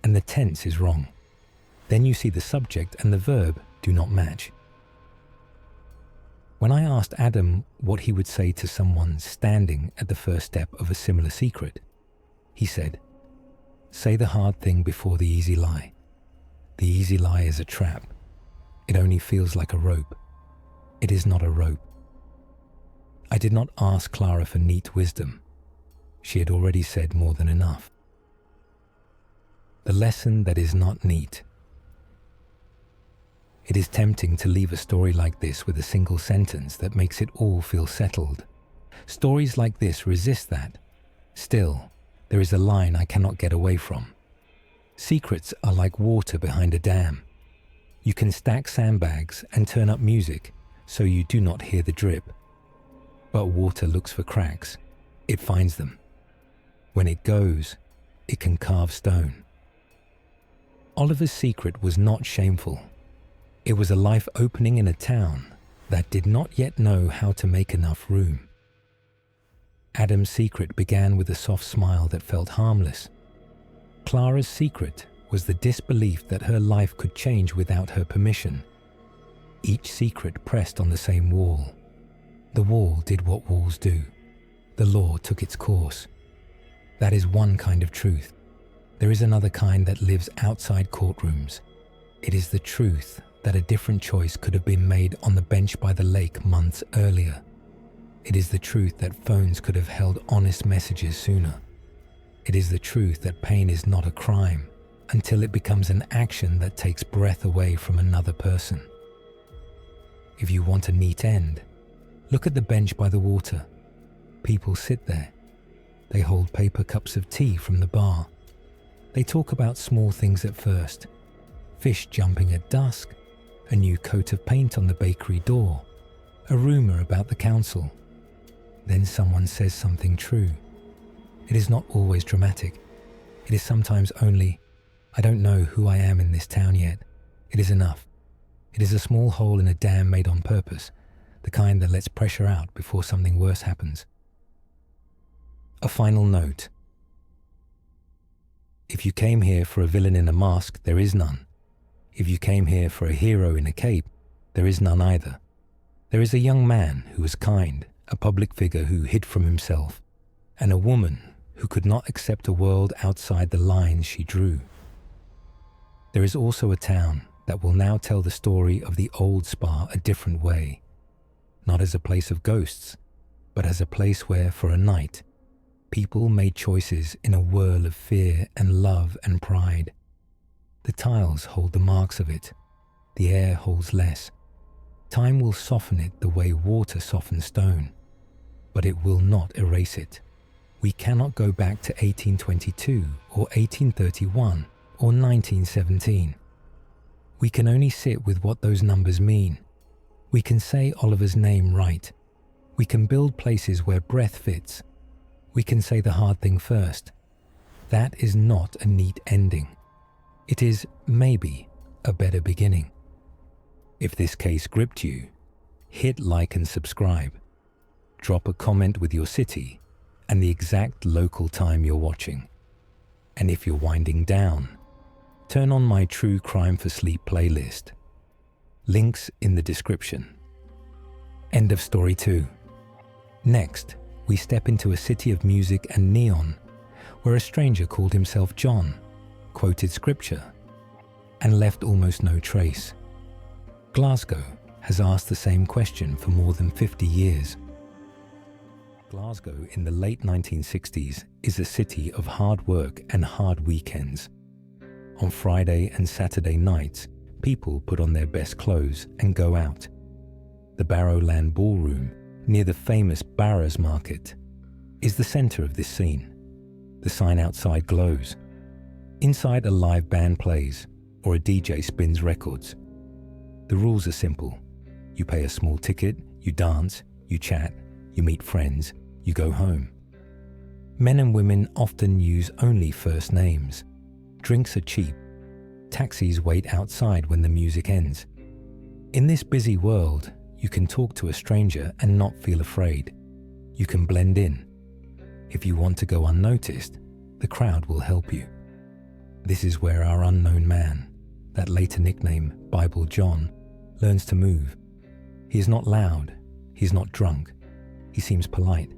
A: and the tense is wrong. Then you see the subject and the verb do not match. When I asked Adam what he would say to someone standing at the first step of a similar secret, he said, say the hard thing before the easy lie. The easy lie is a trap. It only feels like a rope. It is not a rope. I did not ask Clara for neat wisdom. She had already said more than enough. The lesson that is not neat. It is tempting to leave a story like this with a single sentence that makes it all feel settled. Stories like this resist that. Still, there is a line I cannot get away from. Secrets are like water behind a dam. You can stack sandbags and turn up music so you do not hear the drip. But water looks for cracks. It finds them. When it goes, it can carve stone. Oliver's secret was not shameful. It was a life opening in a town that did not yet know how to make enough room. Adam's secret began with a soft smile that felt harmless. Clara's secret was the disbelief that her life could change without her permission. Each secret pressed on the same wall. The wall did what walls do. The law took its course. That is one kind of truth. There is another kind that lives outside courtrooms. It is the truth that a different choice could have been made on the bench by the lake months earlier. It is the truth that phones could have held honest messages sooner. It is the truth that pain is not a crime until it becomes an action that takes breath away from another person. If you want a neat end, look at the bench by the water. People sit there. They hold paper cups of tea from the bar. They talk about small things at first. Fish jumping at dusk, a new coat of paint on the bakery door, a rumor about the council. Then someone says something true. It is not always dramatic. It is sometimes only, I don't know who I am in this town yet. It is enough. It is a small hole in a dam made on purpose, the kind that lets pressure out before something worse happens. A final note. If you came here for a villain in a mask, there is none. If you came here for a hero in a cape, there is none either. There is a young man who was kind, a public figure who hid from himself, and a woman who could not accept a world outside the lines she drew. There is also a town that will now tell the story of the old spa a different way, not as a place of ghosts, but as a place where, for a night, people made choices in a whirl of fear and love and pride. The tiles hold the marks of it. The air holds less. Time will soften it the way water softens stone, but it will not erase it. We cannot go back to 1822 or 1831 or 1917. We can only sit with what those numbers mean. We can say Oliver's name right. We can build places where breath fits. We can say the hard thing first. That is not a neat ending. It is, maybe, a better beginning. If this case gripped you, hit like and subscribe. Drop a comment with your city and the exact local time you're watching. And if you're winding down, turn on my True Crime for Sleep playlist. Links in the description. End of story 2. Next, we step into a city of music and neon, where a stranger called himself John, quoted scripture, and left almost no trace. Glasgow has asked the same question for more than 50 years. Glasgow in the late 1960s is a city of hard work and hard weekends. On Friday and Saturday nights, people put on their best clothes and go out. The Barrowland Ballroom, near the famous Barras Market, is the center of this scene. The sign outside glows. Inside, a live band plays, or a DJ spins records. The rules are simple. You pay a small ticket, you dance, you chat, you meet friends, you go home. Men and women often use only first names. Drinks are cheap. Taxis wait outside when the music ends. In this busy world, you can talk to a stranger and not feel afraid. You can blend in. If you want to go unnoticed, the crowd will help you. This is where our unknown man, that later nickname Bible John, learns to move. He is not loud, he is not drunk, he seems polite.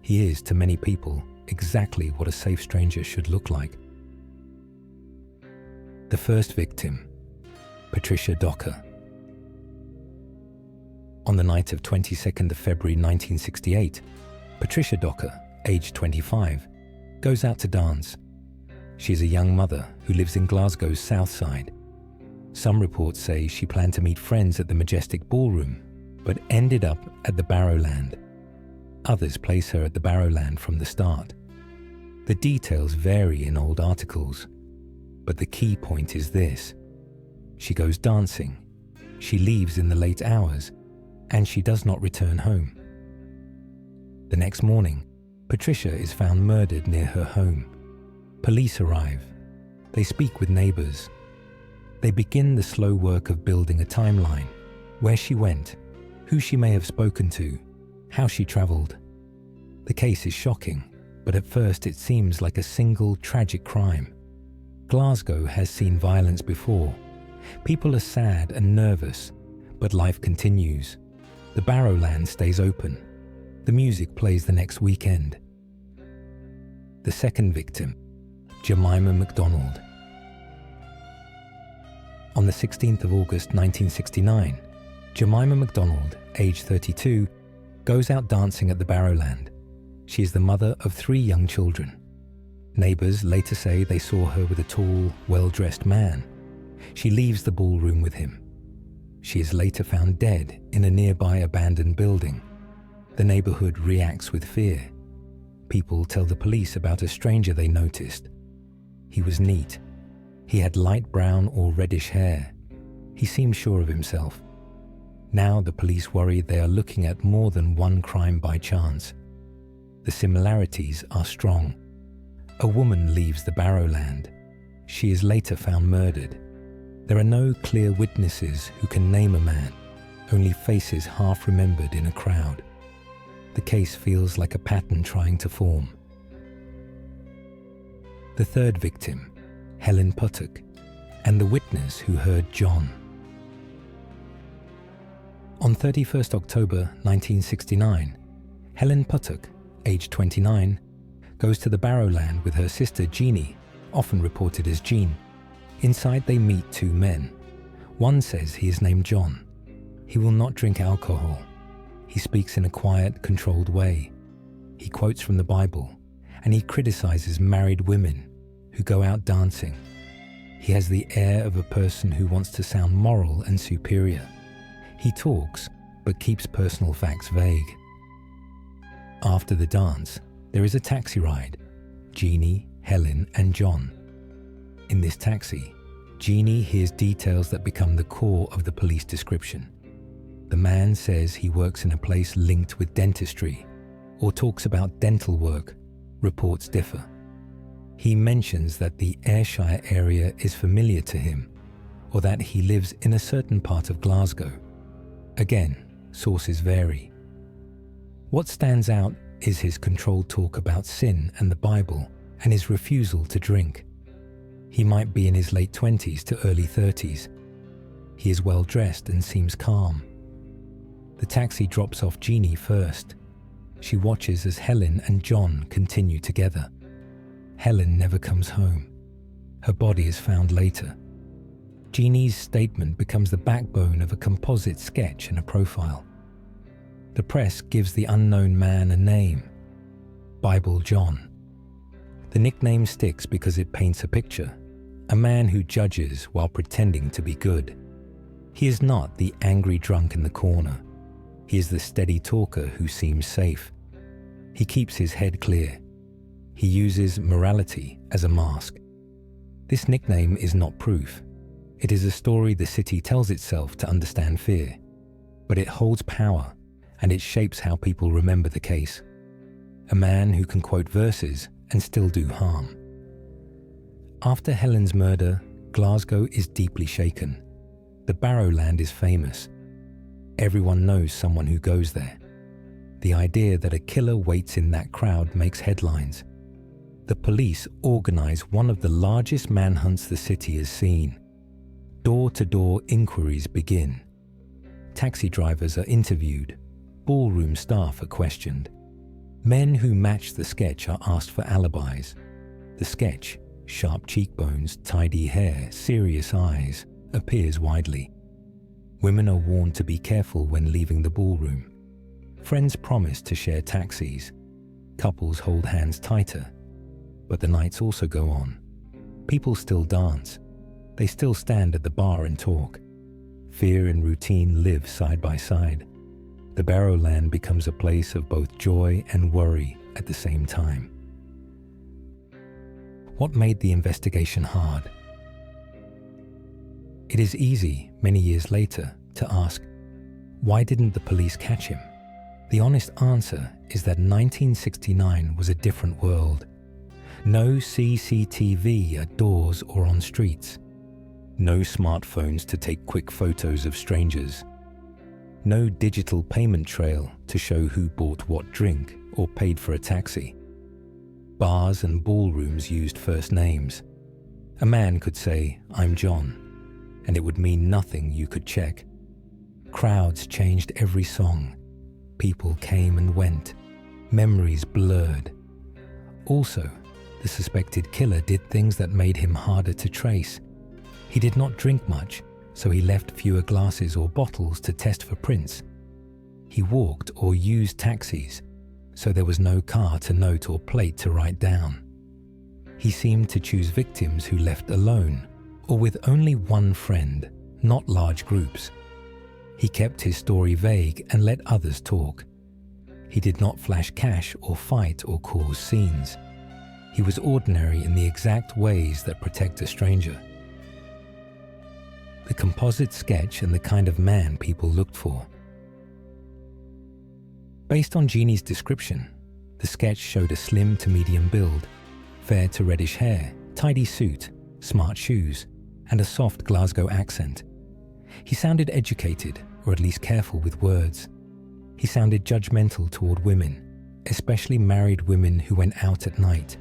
A: He is, to many people, exactly what a safe stranger should look like. The first victim, Patricia Docker. On the night of 22nd of February 1968, Patricia Docker, aged 25, goes out to dance. She is a young mother who lives in Glasgow's south side. Some reports say she planned to meet friends at the Majestic Ballroom, but ended up at the Barrowland. Others place her at the Barrowland from the start. The details vary in old articles, but the key point is this. She goes dancing, she leaves in the late hours, and she does not return home. The next morning, Patricia is found murdered near her home. Police arrive. They speak with neighbors. They begin the slow work of building a timeline, where she went, who she may have spoken to, how she traveled. The case is shocking, but at first it seems like a single tragic crime. Glasgow has seen violence before. People are sad and nervous, but life continues. The Barrowland stays open. The music plays the next weekend. The second victim, Jemima MacDonald. On the 16th of August 1969, Jemima MacDonald, aged 32, goes out dancing at the Barrowland. She is the mother of 3 young children. Neighbors later say they saw her with a tall, well-dressed man. She leaves the ballroom with him. She is later found dead in a nearby abandoned building. The neighborhood reacts with fear. People tell the police about a stranger they noticed. He was neat. He had light brown or reddish hair. He seemed sure of himself. Now the police worry they are looking at more than one crime by chance. The similarities are strong. A woman leaves the Barrowland. She is later found murdered. There are no clear witnesses who can name a man, only faces half remembered in a crowd. The case feels like a pattern trying to form. The third victim, Helen Puttock, and the witness who heard John. On 31st October 1969, Helen Puttock, aged 29, goes to the Barrowland with her sister Jeannie, often reported as Jean. Inside they meet 2 men. One says he is named John. He will not drink alcohol. He speaks in a quiet, controlled way. He quotes from the Bible, and he criticizes married women who go out dancing. He has the air of a person who wants to sound moral and superior. He talks, but keeps personal facts vague. After the dance, there is a taxi ride. Jeannie, Helen, and John. In this taxi, Jeannie hears details that become the core of the police description. The man says he works in a place linked with dentistry, or talks about dental work. Reports differ. He mentions that the Ayrshire area is familiar to him, or that he lives in a certain part of Glasgow. Again, sources vary. What stands out is his controlled talk about sin and the Bible, and his refusal to drink. He might be in his late 20s to early 30s. He is well dressed and seems calm. The taxi drops off Jeannie first. She watches as Helen and John continue together. Helen never comes home. Her body is found later. Jeannie's statement becomes the backbone of a composite sketch and a profile. The press gives the unknown man a name, Bible John. The nickname sticks because it paints a picture, a man who judges while pretending to be good. He is not the angry drunk in the corner. He is the steady talker who seems safe. He keeps his head clear. He uses morality as a mask. This nickname is not proof. It is a story the city tells itself to understand fear, but it holds power and it shapes how people remember the case. A man who can quote verses and still do harm. After Helen's murder, Glasgow is deeply shaken. The Barrowland is famous. Everyone knows someone who goes there. The idea that a killer waits in that crowd makes headlines. The police organize one of the largest manhunts the city has seen. Door-to-door inquiries begin. Taxi drivers are interviewed. Ballroom staff are questioned. Men who match the sketch are asked for alibis. The sketch, sharp cheekbones, tidy hair, serious eyes, appears widely. Women are warned to be careful when leaving the ballroom. Friends promise to share taxis. Couples hold hands tighter. But the nights also go on. People still dance. They still stand at the bar and talk. Fear and routine live side by side. The Barrowland becomes a place of both joy and worry at the same time. What made the investigation hard? It is easy, many years later, to ask, why didn't the police catch him? The honest answer is that 1969 was a different world. No CCTV at doors or on streets. No smartphones to take quick photos of strangers. No digital payment trail to show who bought what drink or paid for a taxi. Bars and ballrooms used first names. A man could say, "I'm John," and it would mean nothing you could check. Crowds changed every song. People came and went. Memories blurred. Also, the suspected killer did things that made him harder to trace. He did not drink much, so he left fewer glasses or bottles to test for prints. He walked or used taxis, so there was no car to note or plate to write down. He seemed to choose victims who left alone, or with only one friend, not large groups. He kept his story vague and let others talk. He did not flash cash or fight or cause scenes. He was ordinary in the exact ways that protect a stranger. The composite sketch and the kind of man people looked for. Based on Jeannie's description, the sketch showed a slim to medium build, fair to reddish hair, tidy suit, smart shoes, and a soft Glasgow accent. He sounded educated, or at least careful with words. He sounded judgmental toward women, especially married women who went out at night.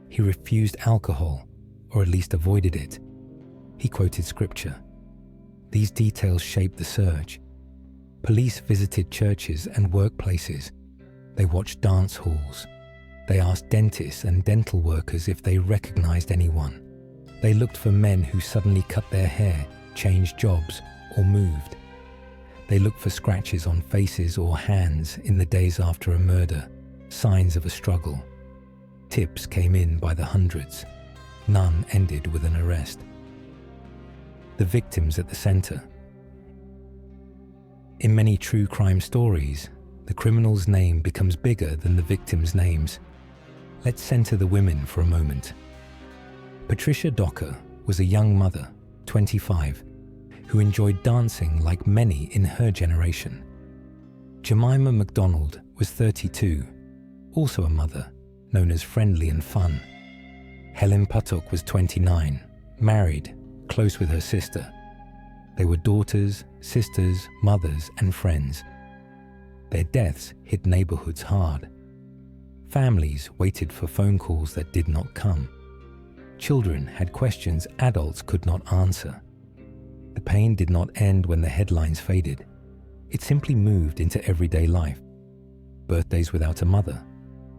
A: He refused alcohol, or at least avoided it. He quoted scripture. These details shaped the search. Police visited churches and workplaces. They watched dance halls. They asked dentists and dental workers if they recognized anyone. They looked for men who suddenly cut their hair, changed jobs, or moved. They looked for scratches on faces or hands in the days after a murder, signs of a struggle. Tips came in by the hundreds. None ended with an arrest. The victims at the center. In many true crime stories, the criminal's name becomes bigger than the victims' names. Let's center the women for a moment. Patricia Docker was a young mother, 25, who enjoyed dancing like many in her generation. Jemima MacDonald was 32, also a mother, known as friendly and fun. Helen Puttock was 29, married, close with her sister. They were daughters, sisters, mothers, and friends. Their deaths hit neighborhoods hard. Families waited for phone calls that did not come. Children had questions adults could not answer. The pain did not end when the headlines faded. It simply moved into everyday life. Birthdays without a mother,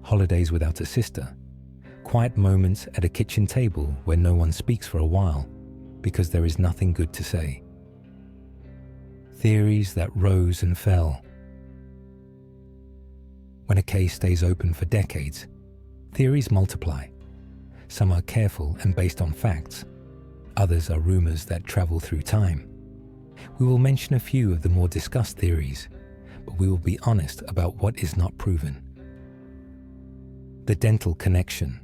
A: holidays without a sister, quiet moments at a kitchen table where no one speaks for a while, because there is nothing good to say. Theories that rose and fell. When a case stays open for decades, theories multiply. Some are careful and based on facts. Others are rumors that travel through time. We will mention a few of the more discussed theories, but we will be honest about what is not proven. The dental connection.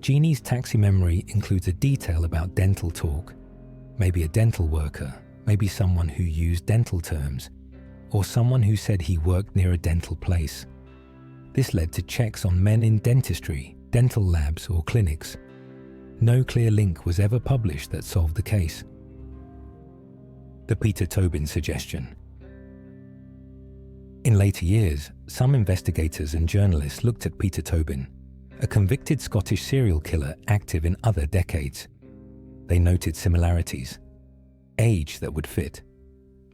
A: Jeannie's taxi memory includes a detail about dental talk. Maybe a dental worker, maybe someone who used dental terms, or someone who said he worked near a dental place. This led to checks on men in dentistry, dental labs or clinics. No clear link was ever published that solved the case. The Peter Tobin suggestion. In later years, some investigators and journalists looked at Peter Tobin, a convicted Scottish serial killer active in other decades. They noted similarities: age that would fit,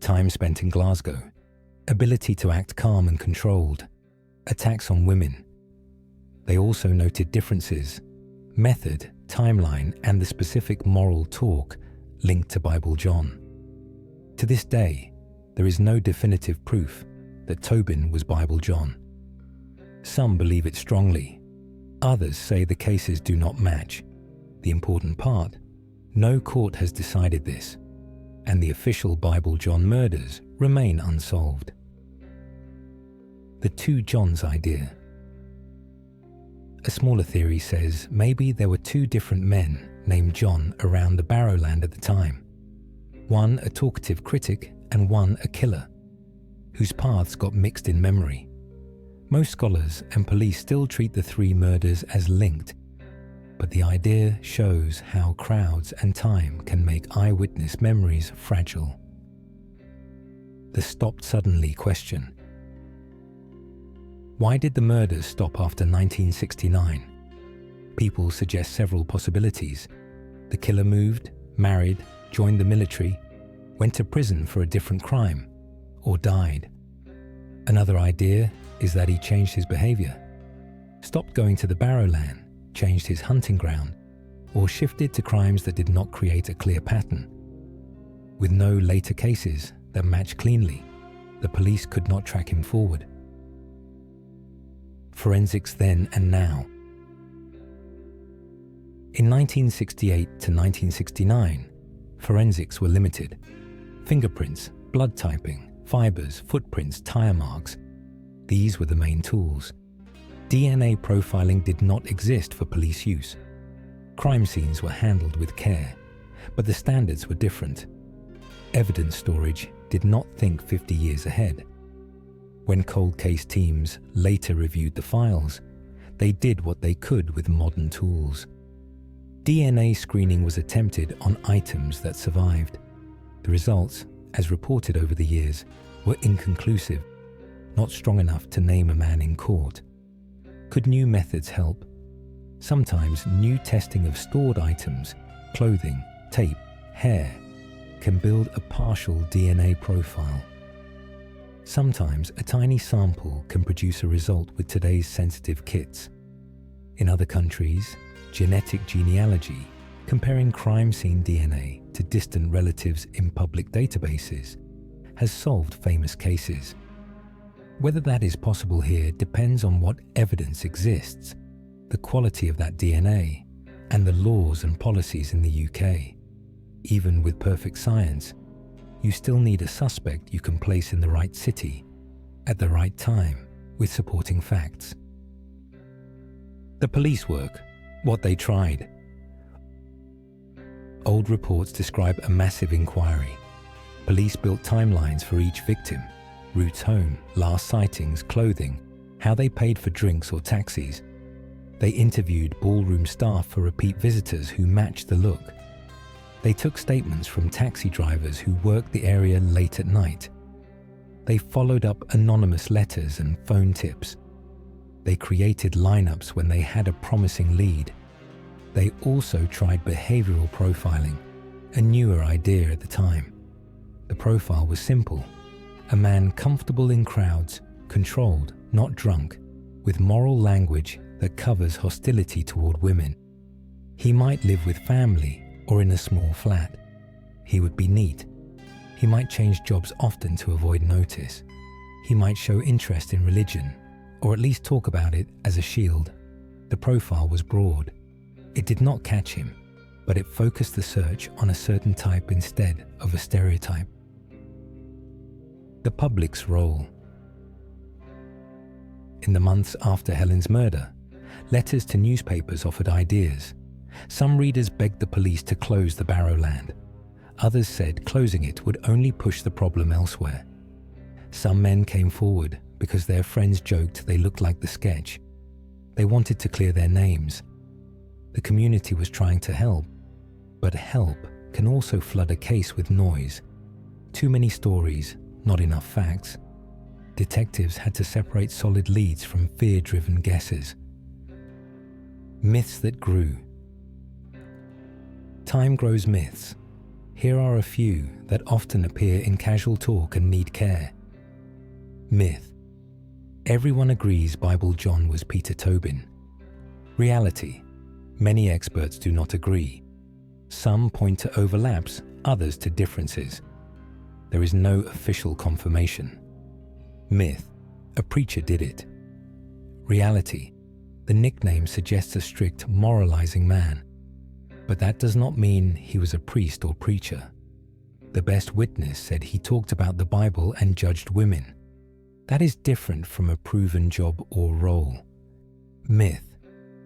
A: time spent in Glasgow, ability to act calm and controlled, attacks on women. They also noted differences: method, timeline, and the specific moral talk linked to Bible John. To this day, there is no definitive proof that Tobin was Bible John. Some believe it strongly. Others say the cases do not match. The important part: no court has decided this, and the official Bible John murders remain unsolved. The two Johns idea. A smaller theory says maybe there were two different men named John around the Barrowland at the time. One a talkative critic and one a killer, whose paths got mixed in memory. Most scholars and police still treat the three murders as linked, but the idea shows how crowds and time can make eyewitness memories fragile. The stopped suddenly question. Why did the murders stop after 1969? People suggest several possibilities. The killer moved, married, joined the military, went to prison for a different crime, or died. Another idea is that he changed his behavior, stopped going to the Barrowland, changed his hunting ground, or shifted to crimes that did not create a clear pattern. With no later cases that match cleanly, the police could not track him forward. Forensics then and now. In 1968 to 1969, forensics were limited. Fingerprints, blood typing, fibers, footprints, tire marks. These were the main tools. DNA profiling did not exist for police use. Crime scenes were handled with care, but the standards were different. Evidence storage did not think 50 years ahead. When cold case teams later reviewed the files, they did what they could with modern tools. DNA screening was attempted on items that survived. The results, as reported over the years, were inconclusive, not strong enough to name a man in court. Could new methods help? Sometimes new testing of stored items, clothing, tape, hair, can build a partial DNA profile. Sometimes a tiny sample can produce a result with today's sensitive kits. In other countries, genetic genealogy, comparing crime scene DNA to distant relatives in public databases, has solved famous cases. Whether that is possible here depends on what evidence exists, the quality of that DNA, and the laws and policies in the UK. Even with perfect science, you still need a suspect you can place in the right city, at the right time, with supporting facts. The police work, what they tried. Old reports describe a massive inquiry. Police built timelines for each victim, routes home, last sightings, clothing, how they paid for drinks or taxis. They interviewed ballroom staff for repeat visitors who matched the look. They took statements from taxi drivers who worked the area late at night. They followed up anonymous letters and phone tips. They created lineups when they had a promising lead. They also tried behavioral profiling, a newer idea at the time. The profile was simple: a man comfortable in crowds, controlled, not drunk, with moral language that covers hostility toward women. He might live with family, or in a small flat. He would be neat. He might change jobs often to avoid notice. He might show interest in religion, or at least talk about it as a shield. The profile was broad. It did not catch him, but it focused the search on a certain type instead of a stereotype. The public's role. In the months after Helen's murder, letters to newspapers offered ideas. Some readers begged the police to close the Barrowland. Others said closing it would only push the problem elsewhere. Some men came forward because their friends joked they looked like the sketch. They wanted to clear their names. The community was trying to help, but help can also flood a case with noise. Too many stories, not enough facts. Detectives had to separate solid leads from fear-driven guesses. Myths that grew. Time grows myths. Here are a few that often appear in casual talk and need care. Myth. Everyone agrees Bible John was Peter Tobin. Reality. Many experts do not agree. Some point to overlaps, others to differences. There is no official confirmation. Myth. A preacher did it. Reality. The nickname suggests a strict, moralizing man. But that does not mean he was a priest or preacher. The best witness said he talked about the Bible and judged women. That is different from a proven job or role. Myth.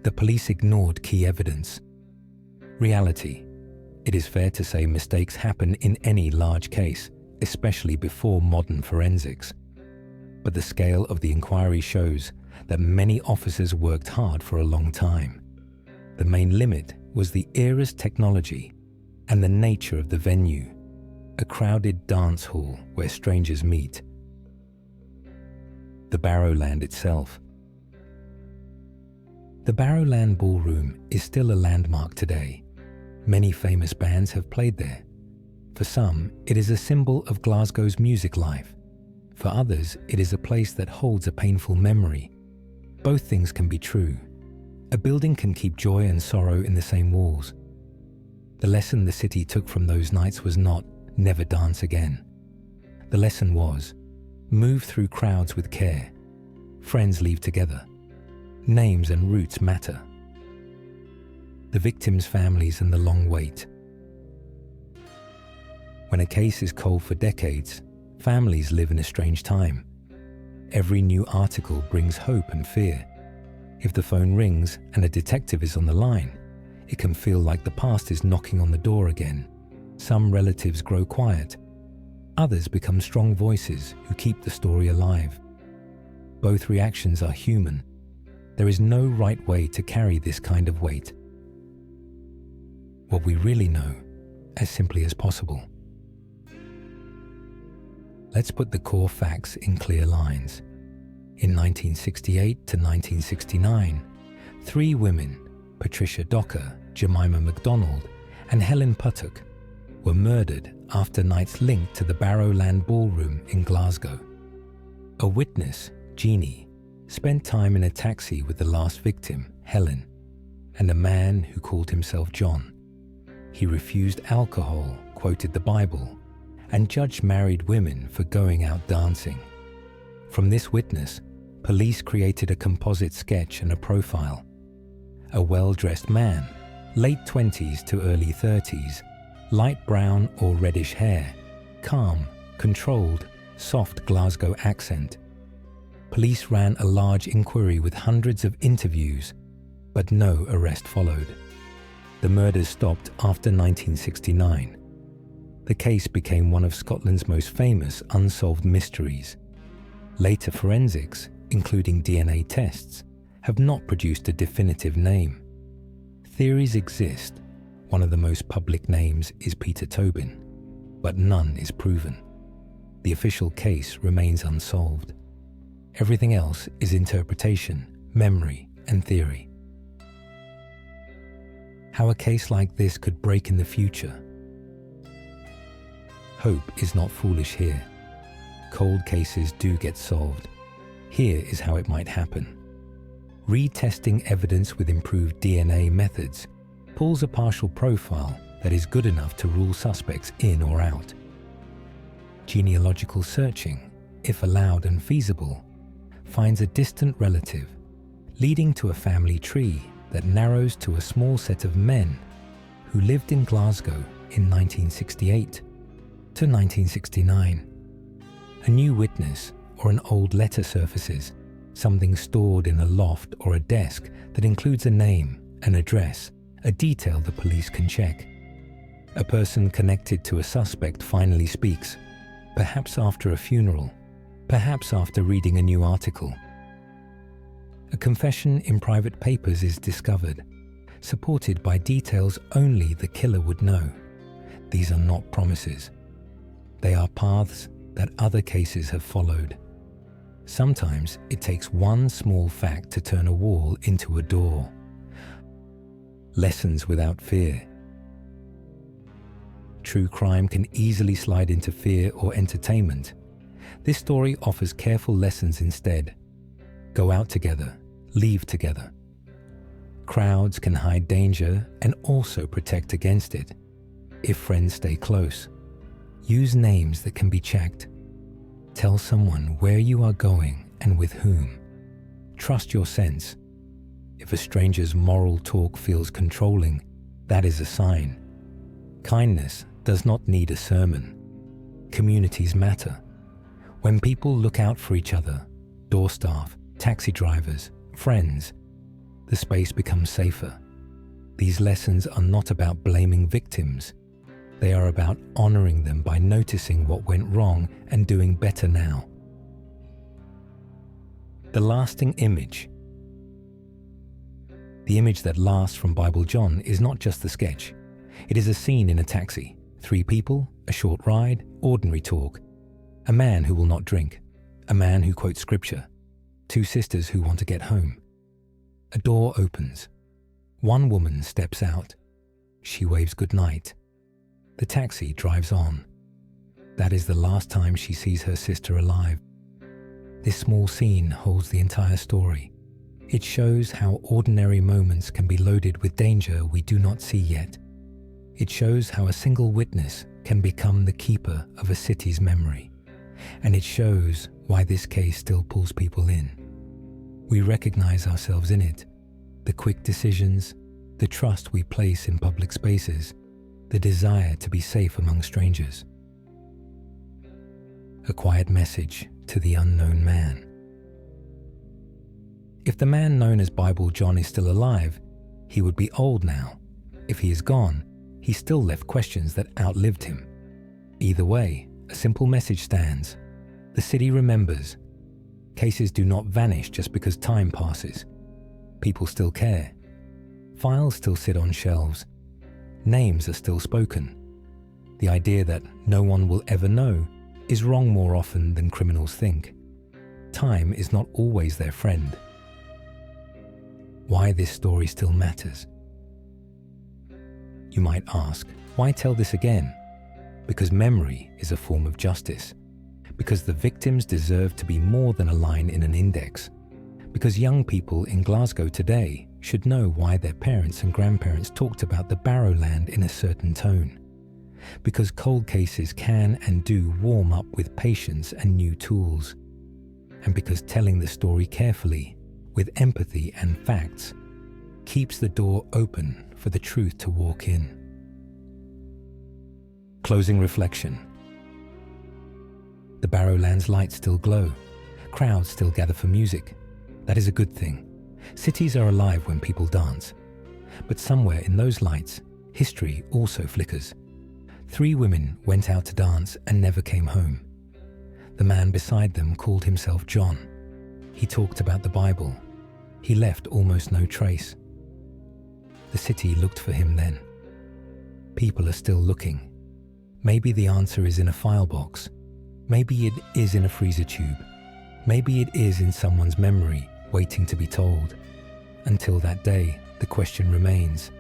A: The police ignored key evidence. Reality. It is fair to say mistakes happen in any large case, especially before modern forensics. But the scale of the inquiry shows that many officers worked hard for a long time. The main limit was the era's technology and the nature of the venue, a crowded dance hall where strangers meet. The Barrowland itself. The Barrowland Ballroom is still a landmark today. Many famous bands have played there. For some, it is a symbol of Glasgow's music life. For others, it is a place that holds a painful memory. Both things can be true. A building can keep joy and sorrow in the same walls. The lesson the city took from those nights was not, never dance again. The lesson was, move through crowds with care. Friends leave together. Names and routes matter. The victims' families and the long wait. When a case is cold for decades, families live in a strange time. Every new article brings hope and fear. If the phone rings and a detective is on the line, it can feel like the past is knocking on the door again. Some relatives grow quiet. Others become strong voices who keep the story alive. Both reactions are human. There is no right way to carry this kind of weight. What we really know, as simply as possible. Let's put the core facts in clear lines. In 1968 to 1969, 3 women, Patricia Docker, Jemima MacDonald, and Helen Puttock, were murdered after nights linked to the Barrowland Ballroom in Glasgow. A witness, Jeannie, spent time in a taxi with the last victim, Helen, and a man who called himself John. He refused alcohol, quoted the Bible, and judged married women for going out dancing. From this witness, police created a composite sketch and a profile. A well-dressed man, late 20s to early 30s, light brown or reddish hair, calm, controlled, soft Glasgow accent. Police ran a large inquiry with hundreds of interviews, but no arrest followed. The murders stopped after 1969. The case became one of Scotland's most famous unsolved mysteries. Later forensics, including DNA tests, have not produced a definitive name. Theories exist. One of the most public names is Peter Tobin, but none is proven. The official case remains unsolved. Everything else is interpretation, memory, and theory. How a case like this could break in the future. Hope is not foolish here. Cold cases do get solved. Here is how it might happen. Retesting evidence with improved DNA methods pulls a partial profile that is good enough to rule suspects in or out. Genealogical searching, if allowed and feasible, finds a distant relative, leading to a family tree that narrows to a small set of men who lived in Glasgow in 1968 to 1969. A new witness or an old letter surfaces, something stored in a loft or a desk that includes a name, an address, a detail the police can check. A person connected to a suspect finally speaks, perhaps after a funeral, perhaps after reading a new article. A confession in private papers is discovered, supported by details only the killer would know. These are not promises. They are paths that other cases have followed. Sometimes it takes one small fact to turn a wall into a door. Lessons without fear. True crime can easily slide into fear or entertainment. This story offers careful lessons instead. Go out together, leave together. Crowds can hide danger and also protect against it. If friends stay close, use names that can be checked. Tell someone where you are going and with whom. Trust your sense. If a stranger's moral talk feels controlling, that is a sign. Kindness does not need a sermon. Communities matter. When people look out for each other, door staff, taxi drivers, friends, the space becomes safer. These lessons are not about blaming victims. They are about honoring them by noticing what went wrong and doing better now. The lasting image. The image that lasts from Bible John is not just the sketch. It is a scene in a taxi. 3 people, a short ride, ordinary talk. A man who will not drink. A man who quotes scripture. 2 sisters who want to get home. A door opens. 1 woman steps out. She waves goodnight. The taxi drives on. That is the last time she sees her sister alive. This small scene holds the entire story. It shows how ordinary moments can be loaded with danger we do not see yet. It shows how a single witness can become the keeper of a city's memory. And it shows why this case still pulls people in. We recognize ourselves in it. The quick decisions, the trust we place in public spaces, the desire to be safe among strangers. A quiet message to the unknown man. If the man known as Bible John is still alive, he would be old now. If he is gone, he still left questions that outlived him. Either way, a simple message stands. The city remembers. Cases do not vanish just because time passes. People still care. Files still sit on shelves. Names are still spoken. The idea that no one will ever know is wrong more often than criminals think. Time is not always their friend. Why this story still matters. You might ask, why tell this again? Because memory is a form of justice. Because the victims deserve to be more than a line in an index. Because young people in Glasgow today should know why their parents and grandparents talked about the Barrowland in a certain tone. Because cold cases can and do warm up with patience and new tools. And because telling the story carefully, with empathy and facts, keeps the door open for the truth to walk in. Closing reflection. The Barrowland's lights still glow. Crowds still gather for music. That is a good thing. Cities are alive when people dance. But somewhere in those lights, history also flickers. 3 women went out to dance and never came home. The man beside them called himself John. He talked about the Bible. He left almost no trace. The city looked for him then. People are still looking. Maybe the answer is in a file box. Maybe it is in a freezer tube. Maybe it is in someone's memory, waiting to be told. Until that day, the question remains.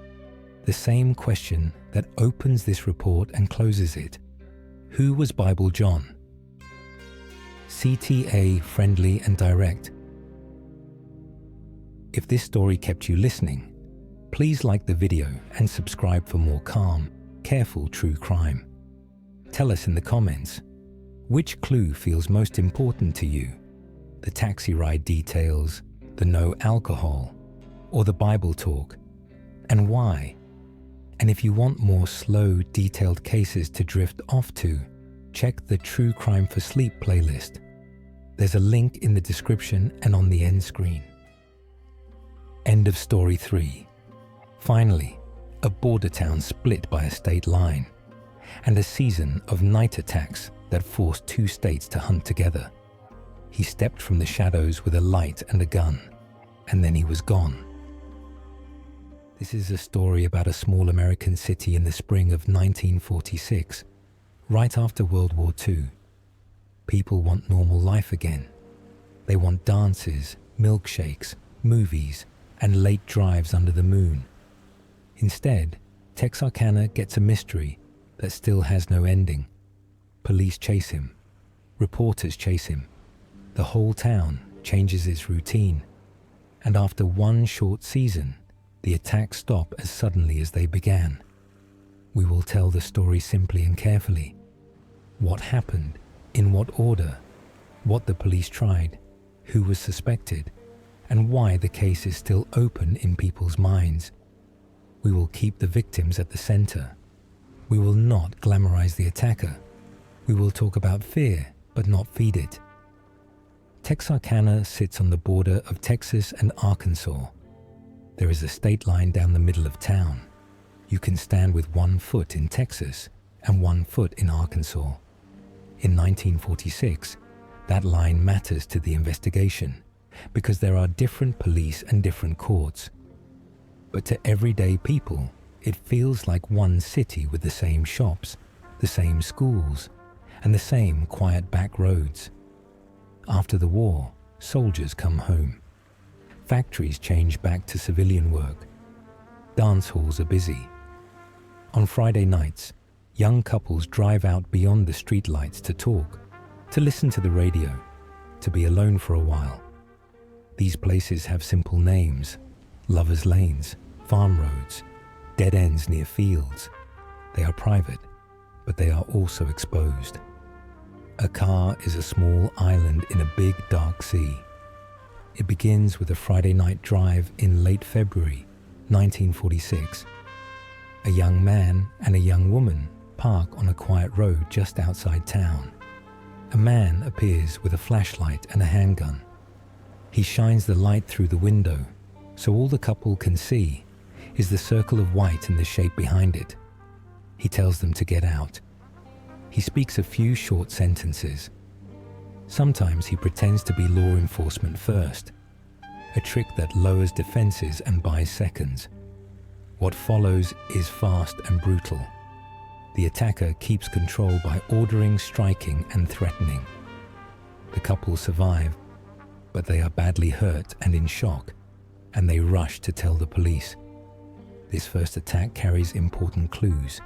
A: The same question that opens this report and closes it. Who was Bible John? CTA friendly and direct. If this story kept you listening, please like the video and subscribe for more calm, careful true crime. Tell us in the comments, which clue feels most important to you? The taxi ride details, the no alcohol, or the Bible talk? And why? And if you want more slow, detailed cases to drift off to, check the True Crime for Sleep playlist. There's a link in the description and on the end screen. End of story 3. Finally, a border town split by a state line, and a season of night attacks that forced 2 states to hunt together. He stepped from the shadows with a light and a gun, and then he was gone. This is a story about a small American city in the spring of 1946, right after World War II. People want normal life again. They want dances, milkshakes, movies, and late drives under the moon. Instead, Texarkana gets a mystery that still has no ending. Police chase him. Reporters chase him. The whole town changes its routine. And after one short season, the attacks stop as suddenly as they began. We will tell the story simply and carefully. What happened, in what order, what the police tried, who was suspected, and why the case is still open in people's minds. We will keep the victims at the center. We will not glamorize the attacker. We will talk about fear, but not feed it. Texarkana sits on the border of Texas and Arkansas. There is a state line down the middle of town. You can stand with 1 foot in Texas and 1 foot in Arkansas. In 1946, that line matters to the investigation because there are different police and different courts. But to everyday people, it feels like one city with the same shops, the same schools, and the same quiet back roads. After the war, soldiers come home. Factories change back to civilian work. Dance halls are busy. On Friday nights, young couples drive out beyond the streetlights to talk, to listen to the radio, to be alone for a while. These places have simple names: lovers' lanes, farm roads, dead ends near fields. They are private, but they are also exposed. A car is a small island in a big dark sea. It begins with a Friday night drive in late February 1946. A young man and a young woman park on a quiet road just outside town. A man appears with a flashlight and a handgun. He shines the light through the window, so all the couple can see is the circle of white and the shape behind it. He tells them to get out. He speaks a few short sentences. Sometimes he pretends to be law enforcement first, a trick that lowers defenses and buys seconds. What follows is fast and brutal. The attacker keeps control by ordering, striking, and threatening. The couple survive, but they are badly hurt and in shock, and they rush to tell the police. This first attack carries important clues.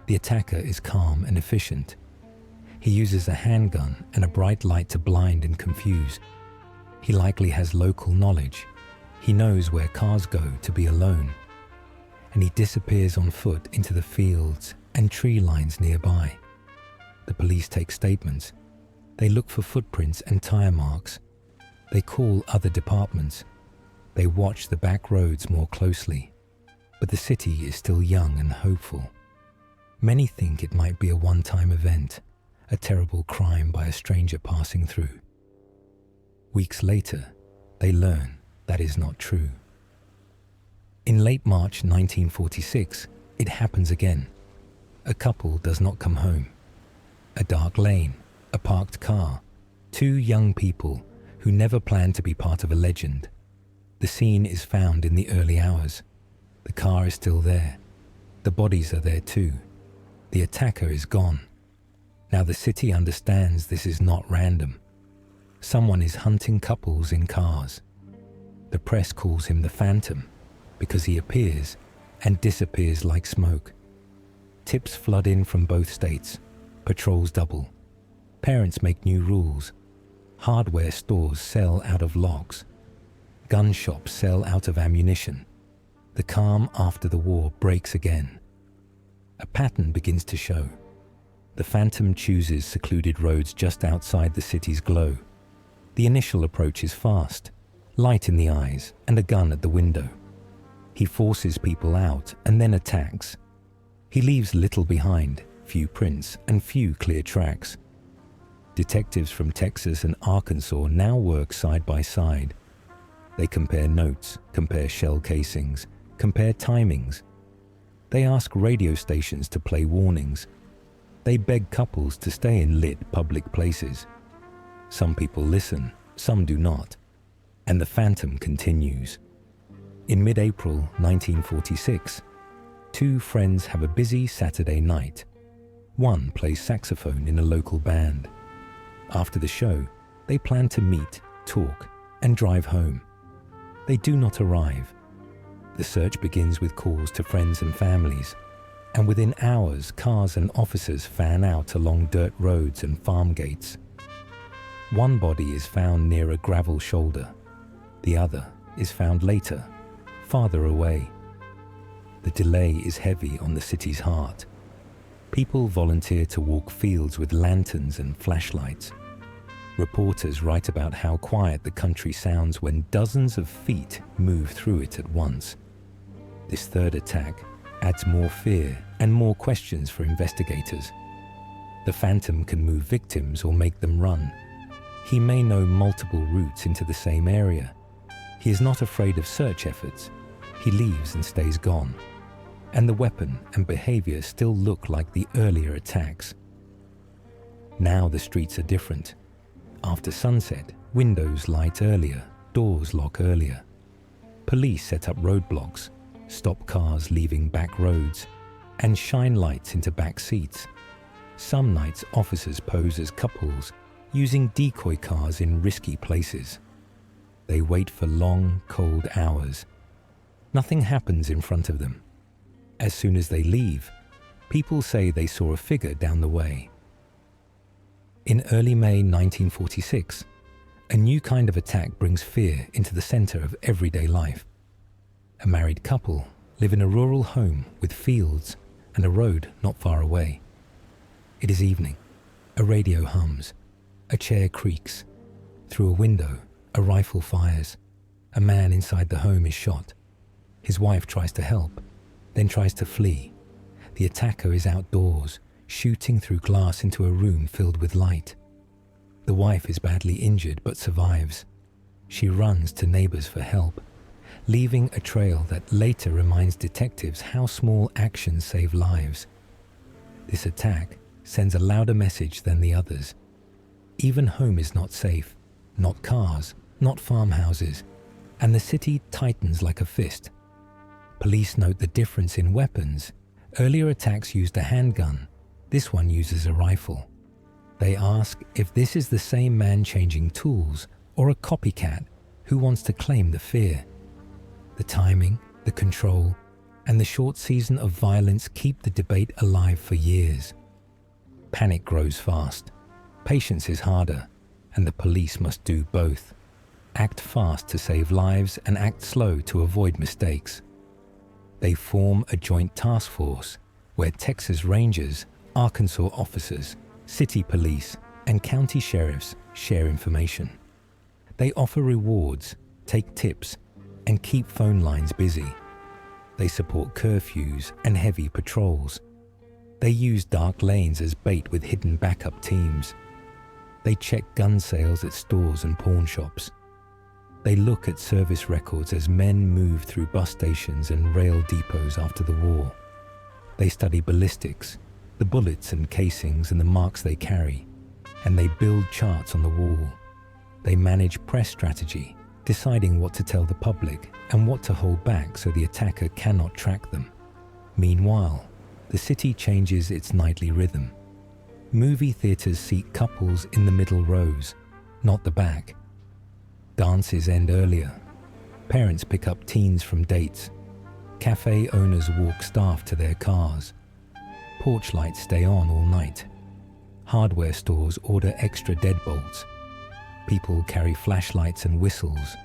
A: The attacker is calm and efficient. He uses a handgun and a bright light to blind and confuse. He likely has local knowledge. He knows where cars go to be alone. And he disappears on foot into the fields and tree lines nearby. The police take statements. They look for footprints and tire marks. They call other departments. They watch the back roads more closely. But the city is still young and hopeful. Many think it might be a one-time event, a terrible crime by a stranger passing through. Weeks later, they learn that is not true. In late March 1946, it happens again. A couple does not come home. A dark lane, a parked car, 2 young people who never planned to be part of a legend. The scene is found in the early hours. The car is still there. The bodies are there too. The attacker is gone. Now the city understands this is not random. Someone is hunting couples in cars. The press calls him the Phantom because he appears and disappears like smoke. Tips flood in from both states. Patrols double. Parents make new rules. Hardware stores sell out of locks. Gun shops sell out of ammunition. The calm after the war breaks again. a pattern begins to show. The Phantom chooses secluded roads just outside the city's glow. The initial approach is fast, light in the eyes and a gun at the window. He forces people out and then attacks. He leaves little behind, few prints and few clear tracks. Detectives from Texas and Arkansas now work side by side. They compare notes, compare shell casings, compare timings. They ask radio stations to play warnings. They beg couples to stay in lit public places. Some people listen, some do not. And the Phantom continues. In mid-April 1946, two friends have a busy Saturday night. One plays saxophone in a local band. After the show, they plan to meet, talk, and drive home. They do not arrive. The search begins with calls to friends and families, and within hours, cars and officers fan out along dirt roads and farm gates. One body is found near a gravel shoulder. The other is found later, farther away. The delay is heavy on the city's heart. People volunteer to walk fields with lanterns and flashlights. Reporters write about how quiet the country sounds when dozens of feet move through it at once. This third attack adds more fear and more questions for investigators. The Phantom can move victims or make them run. He may know multiple routes into the same area. He is not afraid of search efforts. He leaves and stays gone. And the weapon and behavior still look like the earlier attacks. Now the streets are different. After sunset, windows light earlier, doors lock earlier. Police set up roadblocks, stop cars leaving back roads, and shine lights into back seats. Some nights officers pose as couples, using decoy cars in risky places. They wait for long, cold hours. Nothing happens in front of them. As soon as they leave, people say they saw a figure down the way. In early May 1946, a new kind of attack brings fear into the center of everyday life. A married couple live in a rural home with fields and a road not far away. It is evening. A radio hums. A chair creaks. Through a window, a rifle fires. A man inside the home is shot. His wife tries to help, then tries to flee. The attacker is outdoors, shooting through glass into a room filled with light. The wife is badly injured but survives. She runs to neighbors for help, leaving a trail that later reminds detectives how small actions save lives. This attack sends a louder message than the others. Even home is not safe, not cars, not farmhouses, and the city tightens like a fist. Police note the difference in weapons. Earlier attacks used a handgun. This one uses a rifle. They ask if this is the same man changing tools or a copycat who wants to claim the fear. The timing, the control, and the short season of violence keep the debate alive for years. Panic grows fast. Patience is harder, and the police must do both. Act fast to save lives and act slow to avoid mistakes. They form a joint task force where Texas Rangers, Arkansas officers, city police, and county sheriffs share information. They offer rewards, take tips, and keep phone lines busy. They support curfews and heavy patrols. They use dark lanes as bait with hidden backup teams. They check gun sales at stores and pawn shops. They look at service records as men move through bus stations and rail depots after the war. They study ballistics, the bullets and casings and the marks they carry, and they build charts on the wall. They manage press strategy, deciding what to tell the public and what to hold back so the attacker cannot track them. Meanwhile, the city changes its nightly rhythm. Movie theaters seat couples in the middle rows, not the back. Dances end earlier. Parents pick up teens from dates. Cafe owners walk staff to their cars. Porch lights stay on all night. Hardware stores order extra deadbolts. People carry flashlights and whistles.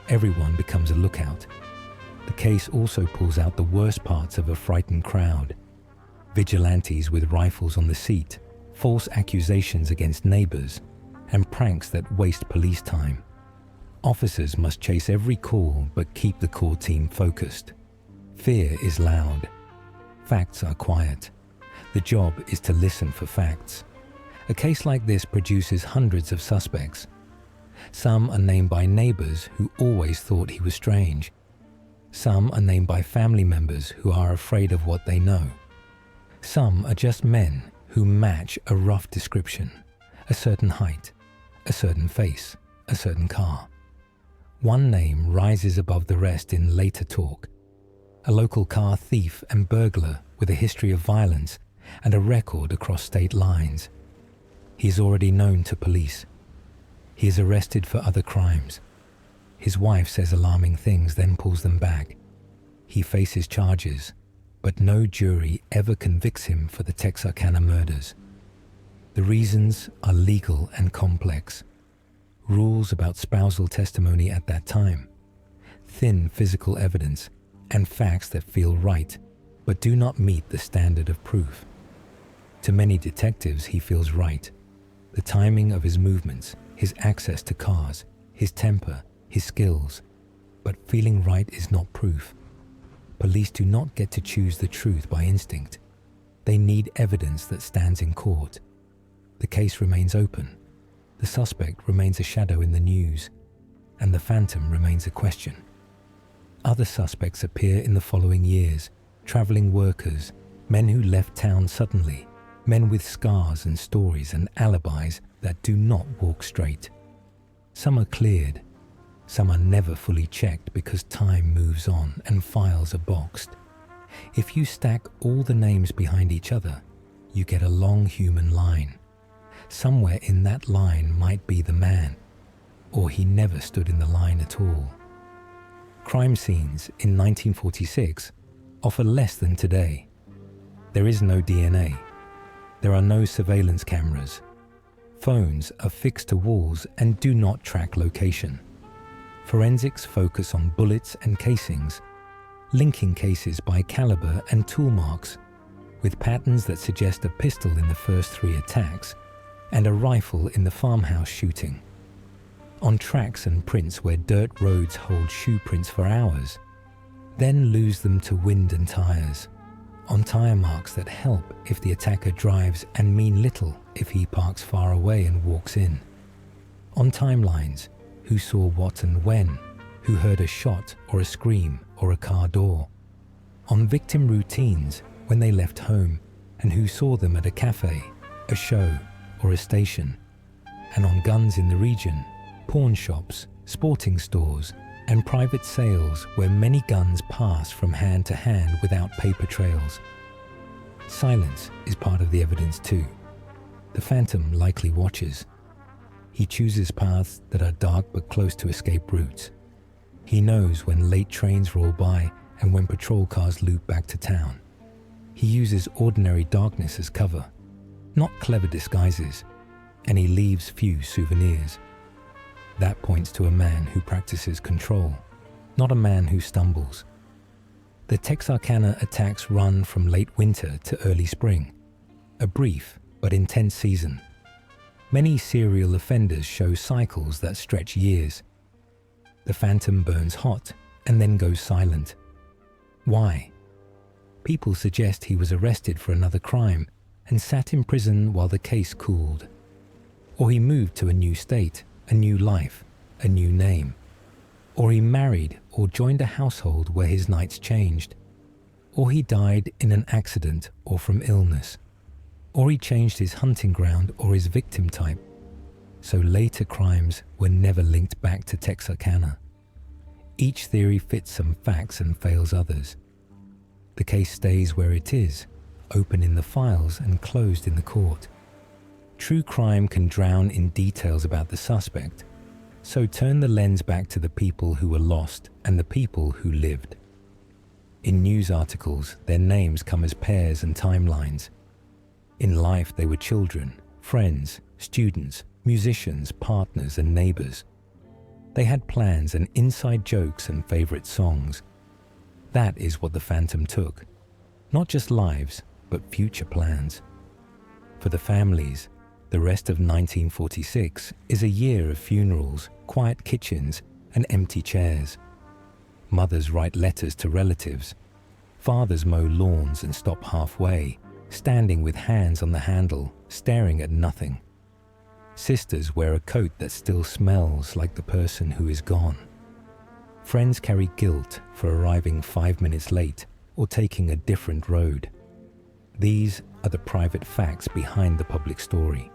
A: Everyone becomes a lookout. The case also pulls out the worst parts of a frightened crowd. vigilantes with rifles on the seat, false accusations against neighbors, and pranks that waste police time. Officers must chase every call but keep the core team focused. Fear is loud. Facts are quiet. The job is to listen for facts. A case like this produces hundreds of suspects. Some are named by neighbors who always thought he was strange. Some are named by family members who are afraid of what they know. Some are just men who match a rough description, a certain height, a certain face, a certain car. One name rises above the rest in later talk. A local car thief and burglar with a history of violence and a record across state lines. He is already known to police. He is arrested for other crimes. His wife says alarming things, then pulls them back. He faces charges, but no jury ever convicts him for the Texarkana murders. The reasons are legal and complex. Rules about spousal testimony at that time, thin physical evidence, and facts that feel right but do not meet the standard of proof. To many detectives, he feels right. The timing of his movements, his access to cars, his temper, his skills. But feeling right is not proof. Police do not get to choose the truth by instinct. They need evidence that stands in court. The case remains open. The suspect remains a shadow in the news, and the phantom remains a question. Other suspects appear in the following years: traveling workers, men who left town suddenly, men with scars and stories and alibis that do not walk straight. Some are cleared, some are never fully checked because time moves on and files are boxed. If you stack all the names behind each other, you get a long human line. Somewhere in that line might be the man, or he never stood in the line at all. Crime scenes in 1946 offer less than today. There is no DNA. There are no surveillance cameras. Phones are fixed to walls and do not track location. Forensics focus on bullets and casings, linking cases by caliber and tool marks, with patterns that suggest a pistol in the first 3 attacks and a rifle in the farmhouse shooting. On tracks and prints where dirt roads hold shoe prints for hours, then lose them to wind and tires. On tire marks that help if the attacker drives and mean little if he parks far away and walks in. On timelines, who saw what and when, who heard a shot or a scream or a car door. On victim routines, when they left home and who saw them at a cafe, a show, or a station. And on guns in the region, pawn shops, sporting stores, and private sales where many guns pass from hand to hand without paper trails. Silence is part of the evidence too. The phantom likely watches. He chooses paths that are dark but close to escape routes. He knows when late trains roll by and when patrol cars loop back to town. He uses ordinary darkness as cover, not clever disguises, and he leaves few souvenirs. That points to a man who practices control, not a man who stumbles. The Texarkana attacks run from late winter to early spring, a brief but intense season. Many serial offenders show cycles that stretch years. The phantom burns hot and then goes silent. Why? People suggest he was arrested for another crime and sat in prison while the case cooled. Or he moved to a new state, a new life, a new name. Or he married or joined a household where his nights changed. Or he died in an accident or from illness. Or he changed his hunting ground or his victim type. So later crimes were never linked back to Texarkana. Each theory fits some facts and fails others. The case stays where it is, open in the files and closed in the court. True crime can drown in details about the suspect, so turn the lens back to the people who were lost and the people who lived. In news articles, their names come as pairs and timelines. In life, they were children, friends, students, musicians, partners, and neighbors. They had plans and inside jokes and favorite songs. That is what the phantom took. Not just lives, but future plans. For the families, the rest of 1946 is a year of funerals, quiet kitchens, and empty chairs. Mothers write letters to relatives. Fathers mow lawns and stop halfway, standing with hands on the handle, staring at nothing. Sisters wear a coat that still smells like the person who is gone. Friends carry guilt for arriving 5 minutes late or taking a different road. These are the private facts behind the public story.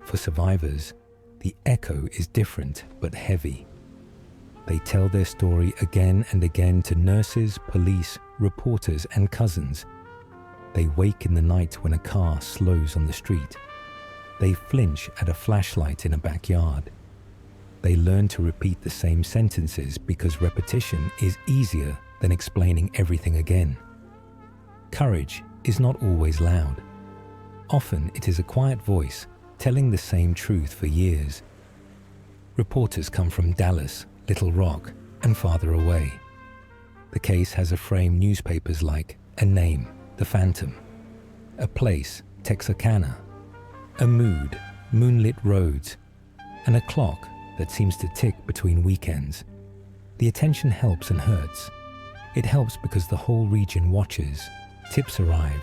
A: For survivors, the echo is different but heavy. They tell their story again and again to nurses, police, reporters, and cousins. They wake in the night when a car slows on the street. They flinch at a flashlight in a backyard. They learn to repeat the same sentences because repetition is easier than explaining everything again. Courage is not always loud. Often it is a quiet voice telling the same truth for years. Reporters come from Dallas, Little Rock, and farther away. The case has a frame newspapers like, a name, The Phantom, a place, Texarkana, a mood, moonlit roads, and a clock that seems to tick between weekends. The attention helps and hurts. It helps because the whole region watches, tips arrive,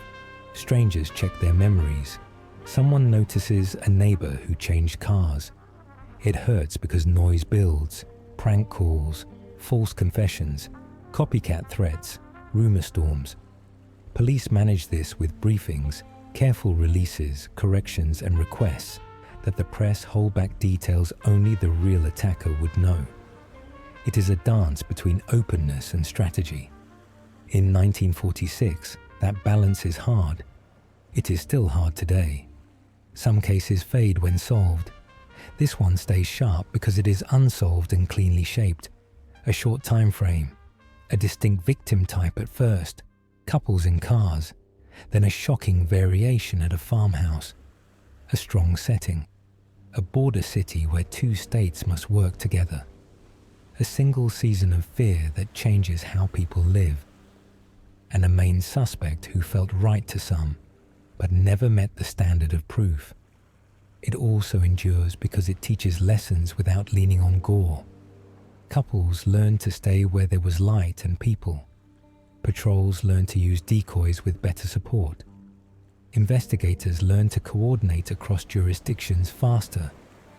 A: strangers check their memories, someone notices a neighbor who changed cars. It hurts because noise builds, prank calls, false confessions, copycat threats, rumor storms. Police manage this with briefings, careful releases, corrections, and requests that the press hold back details only the real attacker would know. It is a dance between openness and strategy. In 1946, that balance is hard. It is still hard today. Some cases fade when solved. This one stays sharp because it is unsolved and cleanly shaped. A short time frame, a distinct victim type at first, couples in cars, then a shocking variation at a farmhouse, a strong setting, a border city where two states must work together, a single season of fear that changes how people live, and a main suspect who felt right to some, but never met the standard of proof. It also endures because it teaches lessons without leaning on gore. Couples learn to stay where there was light and people. Patrols learn to use decoys with better support. Investigators learn to coordinate across jurisdictions faster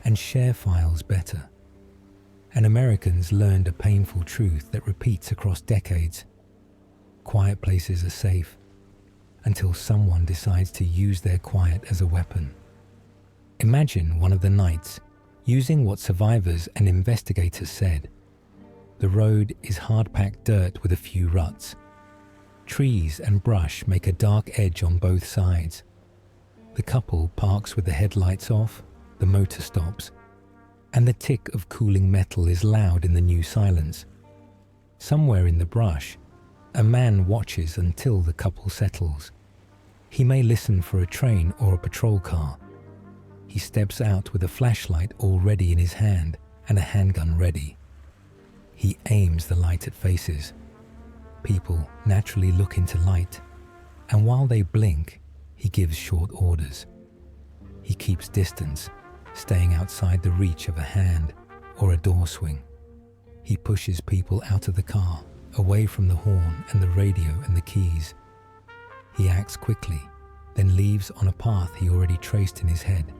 A: and share files better. And Americans learned a painful truth that repeats across decades. Quiet places are safe until someone decides to use their quiet as a weapon. Imagine one of the nights using what survivors and investigators said. The road is hard-packed dirt with a few ruts. Trees and brush make a dark edge on both sides. The couple parks with the headlights off, the motor stops, and the tick of cooling metal is loud in the new silence. Somewhere in the brush, a man watches until the couple settles. He may listen for a train or a patrol car. He steps out with a flashlight already in his hand and a handgun ready. He aims the light at faces. People naturally look into light, and while they blink, he gives short orders. He keeps distance, staying outside the reach of a hand or a door swing. He pushes people out of the car, away from the horn and the radio and the keys. He acts quickly, then leaves on a path he already traced in his head.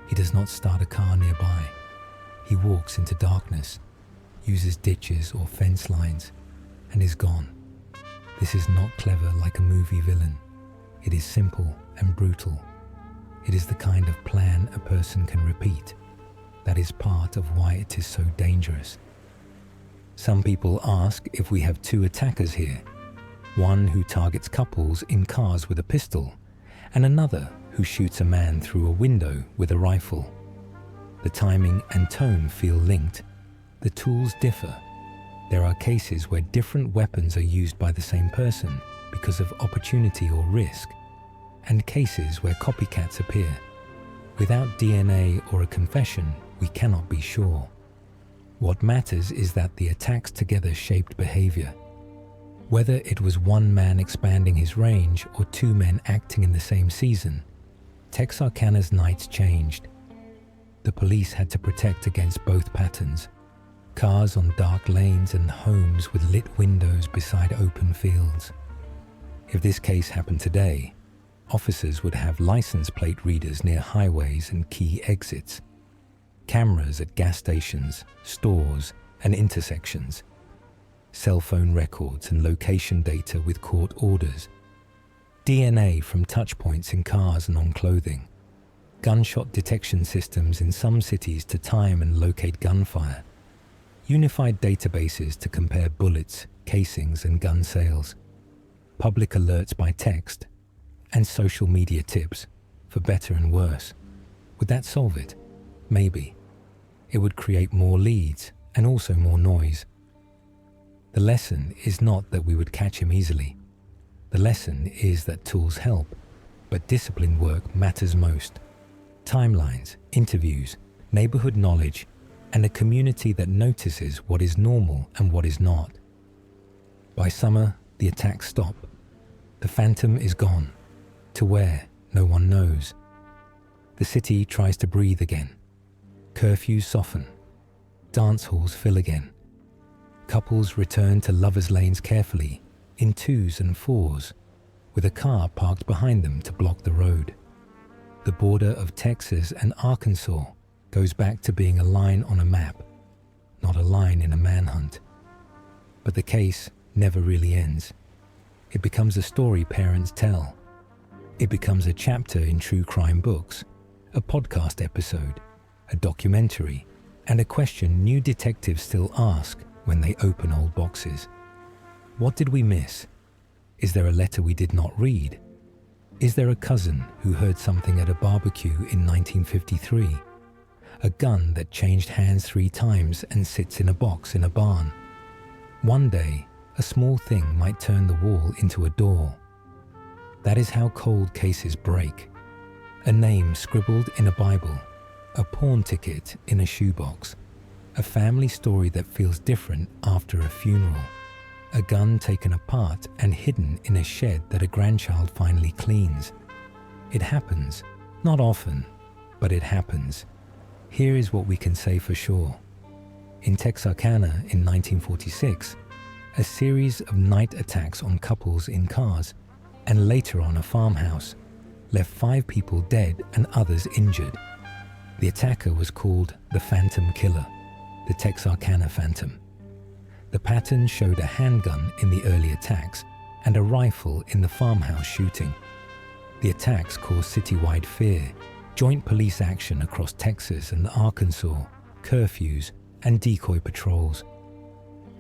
A: He does not start a car nearby. He walks into darkness, uses ditches or fence lines, and is gone. This is not clever like a movie villain. It is simple and brutal. It is the kind of plan a person can repeat. That is part of why it is so dangerous. Some people ask if we have two attackers here, one who targets couples in cars with a pistol, and another who shoots a man through a window with a rifle. The timing and tone feel linked. The tools differ. There are cases where different weapons are used by the same person because of opportunity or risk, and cases where copycats appear. Without DNA or a confession, we cannot be sure. What matters is that the attacks together shaped behavior. Whether it was one man expanding his range or two men acting in the same season, Texarkana's nights changed. The police had to protect against both patterns: cars on dark lanes and homes with lit windows beside open fields. If this case happened today, officers would have license plate readers near highways and key exits, cameras at gas stations, stores, and intersections, cell phone records and location data with court orders, DNA from touchpoints in cars and on clothing, gunshot detection systems in some cities to time and locate gunfire, unified databases to compare bullets, casings, and gun sales, public alerts by text, and social media tips, for better and worse. Would that solve it? Maybe. It would create more leads and also more noise. The lesson is not that we would catch him easily. The lesson is that tools help, but disciplined work matters most. Timelines, interviews, neighborhood knowledge, and a community that notices what is normal and what is not. By summer, the attacks stop. The Phantom is gone. To where, no one knows. The city tries to breathe again. Curfews soften. Dance halls fill again. Couples return to lovers' lanes carefully, in 2s and 4s, with a car parked behind them to block the road. The border of Texas and Arkansas goes back to being a line on a map, not a line in a manhunt. But the case never really ends. It becomes a story parents tell. It becomes a chapter in true crime books, a podcast episode, a documentary, and a question new detectives still ask when they open old boxes. What did we miss? Is there a letter we did not read? Is there a cousin who heard something at a barbecue in 1953? A gun that changed hands 3 times and sits in a box in a barn? One day, a small thing might turn the wall into a door. That is how cold cases break. A name scribbled in a Bible, a pawn ticket in a shoebox, a family story that feels different after a funeral, a gun taken apart and hidden in a shed that a grandchild finally cleans. It happens, not often, but it happens. Here is what we can say for sure. In Texarkana in 1946, a series of night attacks on couples in cars, and later on a farmhouse, left 5 people dead and others injured. The attacker was called the Phantom Killer, the Texarkana Phantom. The pattern showed a handgun in the early attacks and a rifle in the farmhouse shooting. The attacks caused citywide fear, joint police action across Texas and Arkansas, curfews, and decoy patrols.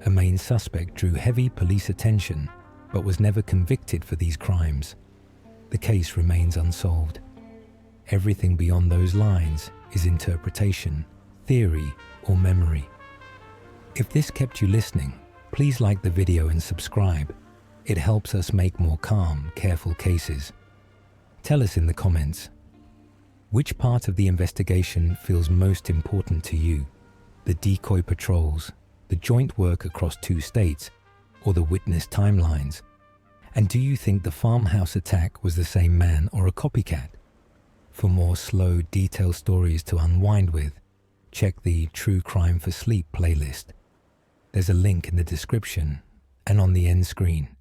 A: A main suspect drew heavy police attention, but was never convicted for these crimes. The case remains unsolved. Everything beyond those lines is interpretation, theory, or memory. If this kept you listening, please like the video and subscribe. It helps us make more calm, careful cases. Tell us in the comments, which part of the investigation feels most important to you? The decoy patrols, the joint work across 2 states, or the witness timelines? And do you think the farmhouse attack was the same man or a copycat? For more slow, detailed stories to unwind with, check the True Crime for Sleep playlist. There's a link in the description and on the end screen.